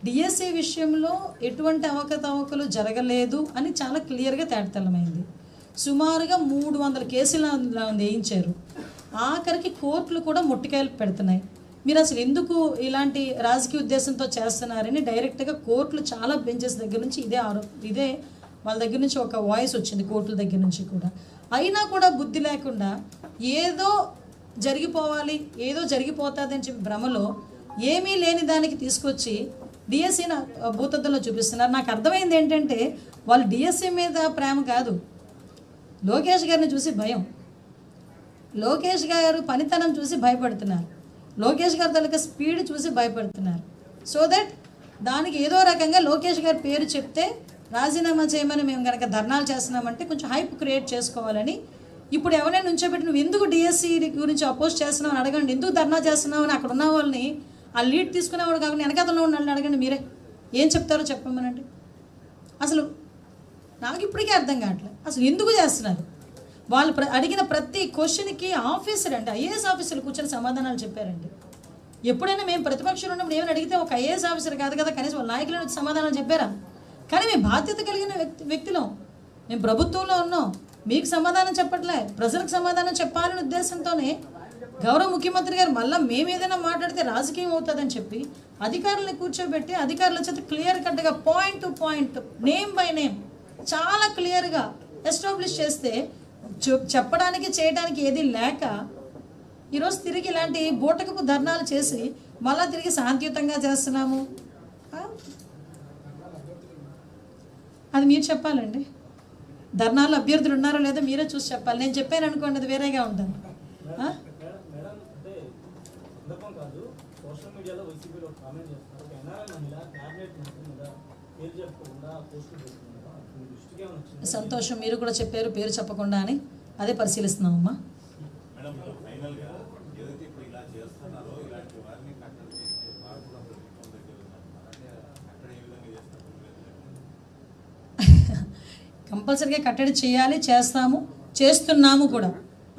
డిఎస్సి విషయంలో ఎటువంటి అవకతవకలు జరగలేదు అని చాలా క్లియర్గా తేటతెల్లమైంది. సుమారుగా 300 కేసులు వేయించారు. ఆఖరికి కోర్టులు కూడా ముట్టికాయలు పెడుతున్నాయి. మీరు అసలు ఎందుకు ఇలాంటి రాజకీయ ఉద్దేశంతో చేస్తున్నారని డైరెక్ట్గా కోర్టులు చాలా బెంచెస్ దగ్గర నుంచి ఇదే వాళ్ళ దగ్గర నుంచి ఒక వాయిస్ వచ్చింది, కోర్టుల దగ్గర నుంచి కూడా. అయినా కూడా బుద్ధి లేకుండా ఏదో జరిగిపోవాలి, ఏదో జరిగిపోతుంది అని చెప్పి భ్రమలో ఏమీ లేని దానికి తీసుకొచ్చి డిఎస్సిని భూతద్దంలో చూపిస్తున్నారు. నాకు అర్థమైంది ఏంటంటే వాళ్ళు డిఎస్సి మీద ప్రేమ కాదు, లోకేష్ గారిని చూసి భయం, లోకేష్ గారు పనితనం చూసి భయపడుతున్నారు, లోకేష్ గారి తాలూకా స్పీడ్ చూసి భయపడుతున్నారు. సో దట్ దానికి ఏదో రకంగా లోకేష్ గారి పేరు చెప్తే రాజీనామా చేయమని మేము కనుక ధర్నాలు చేస్తున్నామంటే కొంచెం హైప్ క్రియేట్ చేసుకోవాలని. ఇప్పుడు ఎవరైనా నుంచోబెట్టి నువ్వు ఎందుకు డిఎస్సి గురించి అపోజ్ చేస్తున్నావు అని అడగండి, ఎందుకు ధర్నా చేస్తున్నావు అని అక్కడ ఉన్న వాళ్ళని, ఆ లీడ్ తీసుకునేవాడు కాకుండా వెనకాతలో ఉన్న వాళ్ళని అడగండి, మీరే ఏం చెప్తారో చెప్పమనండి. అసలు నాకు ఇప్పటికీ అర్థం కావట్లేదు అసలు ఎందుకు చేస్తున్నారు. వాళ్ళు అడిగిన ప్రతి క్వశ్చన్కి ఆఫీసర్ అంటే ఐఏఎస్ ఆఫీసర్లు కూర్చొని సమాధానాలు చెప్పారండి. ఎప్పుడైనా మేము ప్రతిపక్షంలో ఉన్నప్పుడు ఏమైనా అడిగితే ఒక ఐఏఎస్ ఆఫీసర్ కాదు కదా, కనీసం వాళ్ళ నాయకులను వచ్చి సమాధానాలు చెప్పారా? కానీ మేము బాధ్యత కలిగిన వ్యక్తులం, మేము ప్రభుత్వంలో ఉన్నాం, మీకు సమాధానం చెప్పట్లే, ప్రజలకు సమాధానం చెప్పాలనే ఉద్దేశంతోనే గౌరవ ముఖ్యమంత్రి గారు మళ్ళీ మేము ఏదైనా మాట్లాడితే రాజకీయం అవుతుందని చెప్పి అధికారులను కూర్చోబెట్టి అధికారుల చేత క్లియర్ కట్గా point to point name by name చాలా క్లియర్గా ఎస్టాబ్లిష్ చేస్తే చెప్పడానికి చేయడానికి ఏది లేక ఈరోజు తిరిగి ఇలాంటి బూటకపు ధర్నాలు చేసి మళ్ళీ తిరిగి శాంతియుతంగా చేస్తున్నాము. అది మీరు చెప్పాలండి. ధర్నాలు అభ్యర్థులు ఉన్నారో లేదో మీరే చూసి చెప్పాలి. నేను చెప్పాను అనుకోండి అది వేరేగా ఉంటుంది. సంతోషం, మీరు కూడా చెప్పారు పేరు చెప్పకుండా అని, అదే పరిశీలిస్తున్నామమ్మా. కంపల్సరీగా కట్టడి చేయాలి, చేస్తున్నాము కూడా.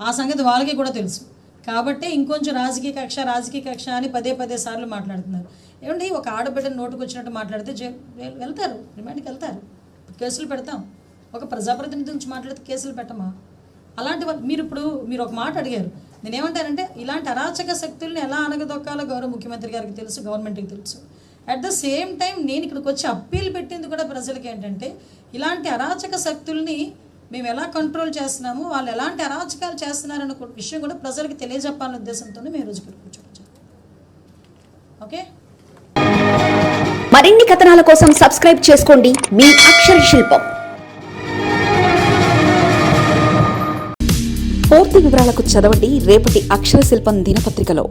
ఆ సంగతి వాళ్ళకి కూడా తెలుసు. కాబట్టి ఇంకొంచెం రాజకీయ కక్ష అని పదే సార్లు మాట్లాడుతున్నారు. ఏమండి, ఒక ఆడబిడ్డను నోటుకు వచ్చినట్టు మాట్లాడితే వెళ్తారు, రిమాండ్కి వెళ్తారు, కేసులు పెడతాం. ఒక ప్రజాప్రతినిధి నుంచి మాట్లాడితే కేసులు పెట్టమా? అలాంటి మీరు ఒక మాట అడిగారు. నేనేమంటానంటే ఇలాంటి అరాచక శక్తుల్ని ఎలా అనగదొక్కాలో గౌరవ ముఖ్యమంత్రి గారికి తెలుసు, గవర్నమెంట్కి తెలుసు. అట్ ద సేమ్ టైం నేను ఇక్కడికి వచ్చి అప్పీల్ పెట్టింది కూడా ప్రజలకి ఏంటంటే ఇలాంటి అరాచక శక్తుల్ని మేము ఎలా కంట్రోల్ చేస్తున్నాము, వాళ్ళు ఎలాంటి అరాచకాలు చేస్తున్నారన్న విషయం కూడా ప్రజలకు తెలియజెప్పాలనే ఉద్దేశంతోనే మేము రోజు కూర్చోవచ్చు. ఓకే, మరిన్ని కథనాల కోసం సబ్స్క్రైబ్ చేసుకోండి మీ అక్షర శిల్పం. పూర్తి వివరాలకు చదవండి రేపటి అక్షర శిల్పం దినపత్రికలో.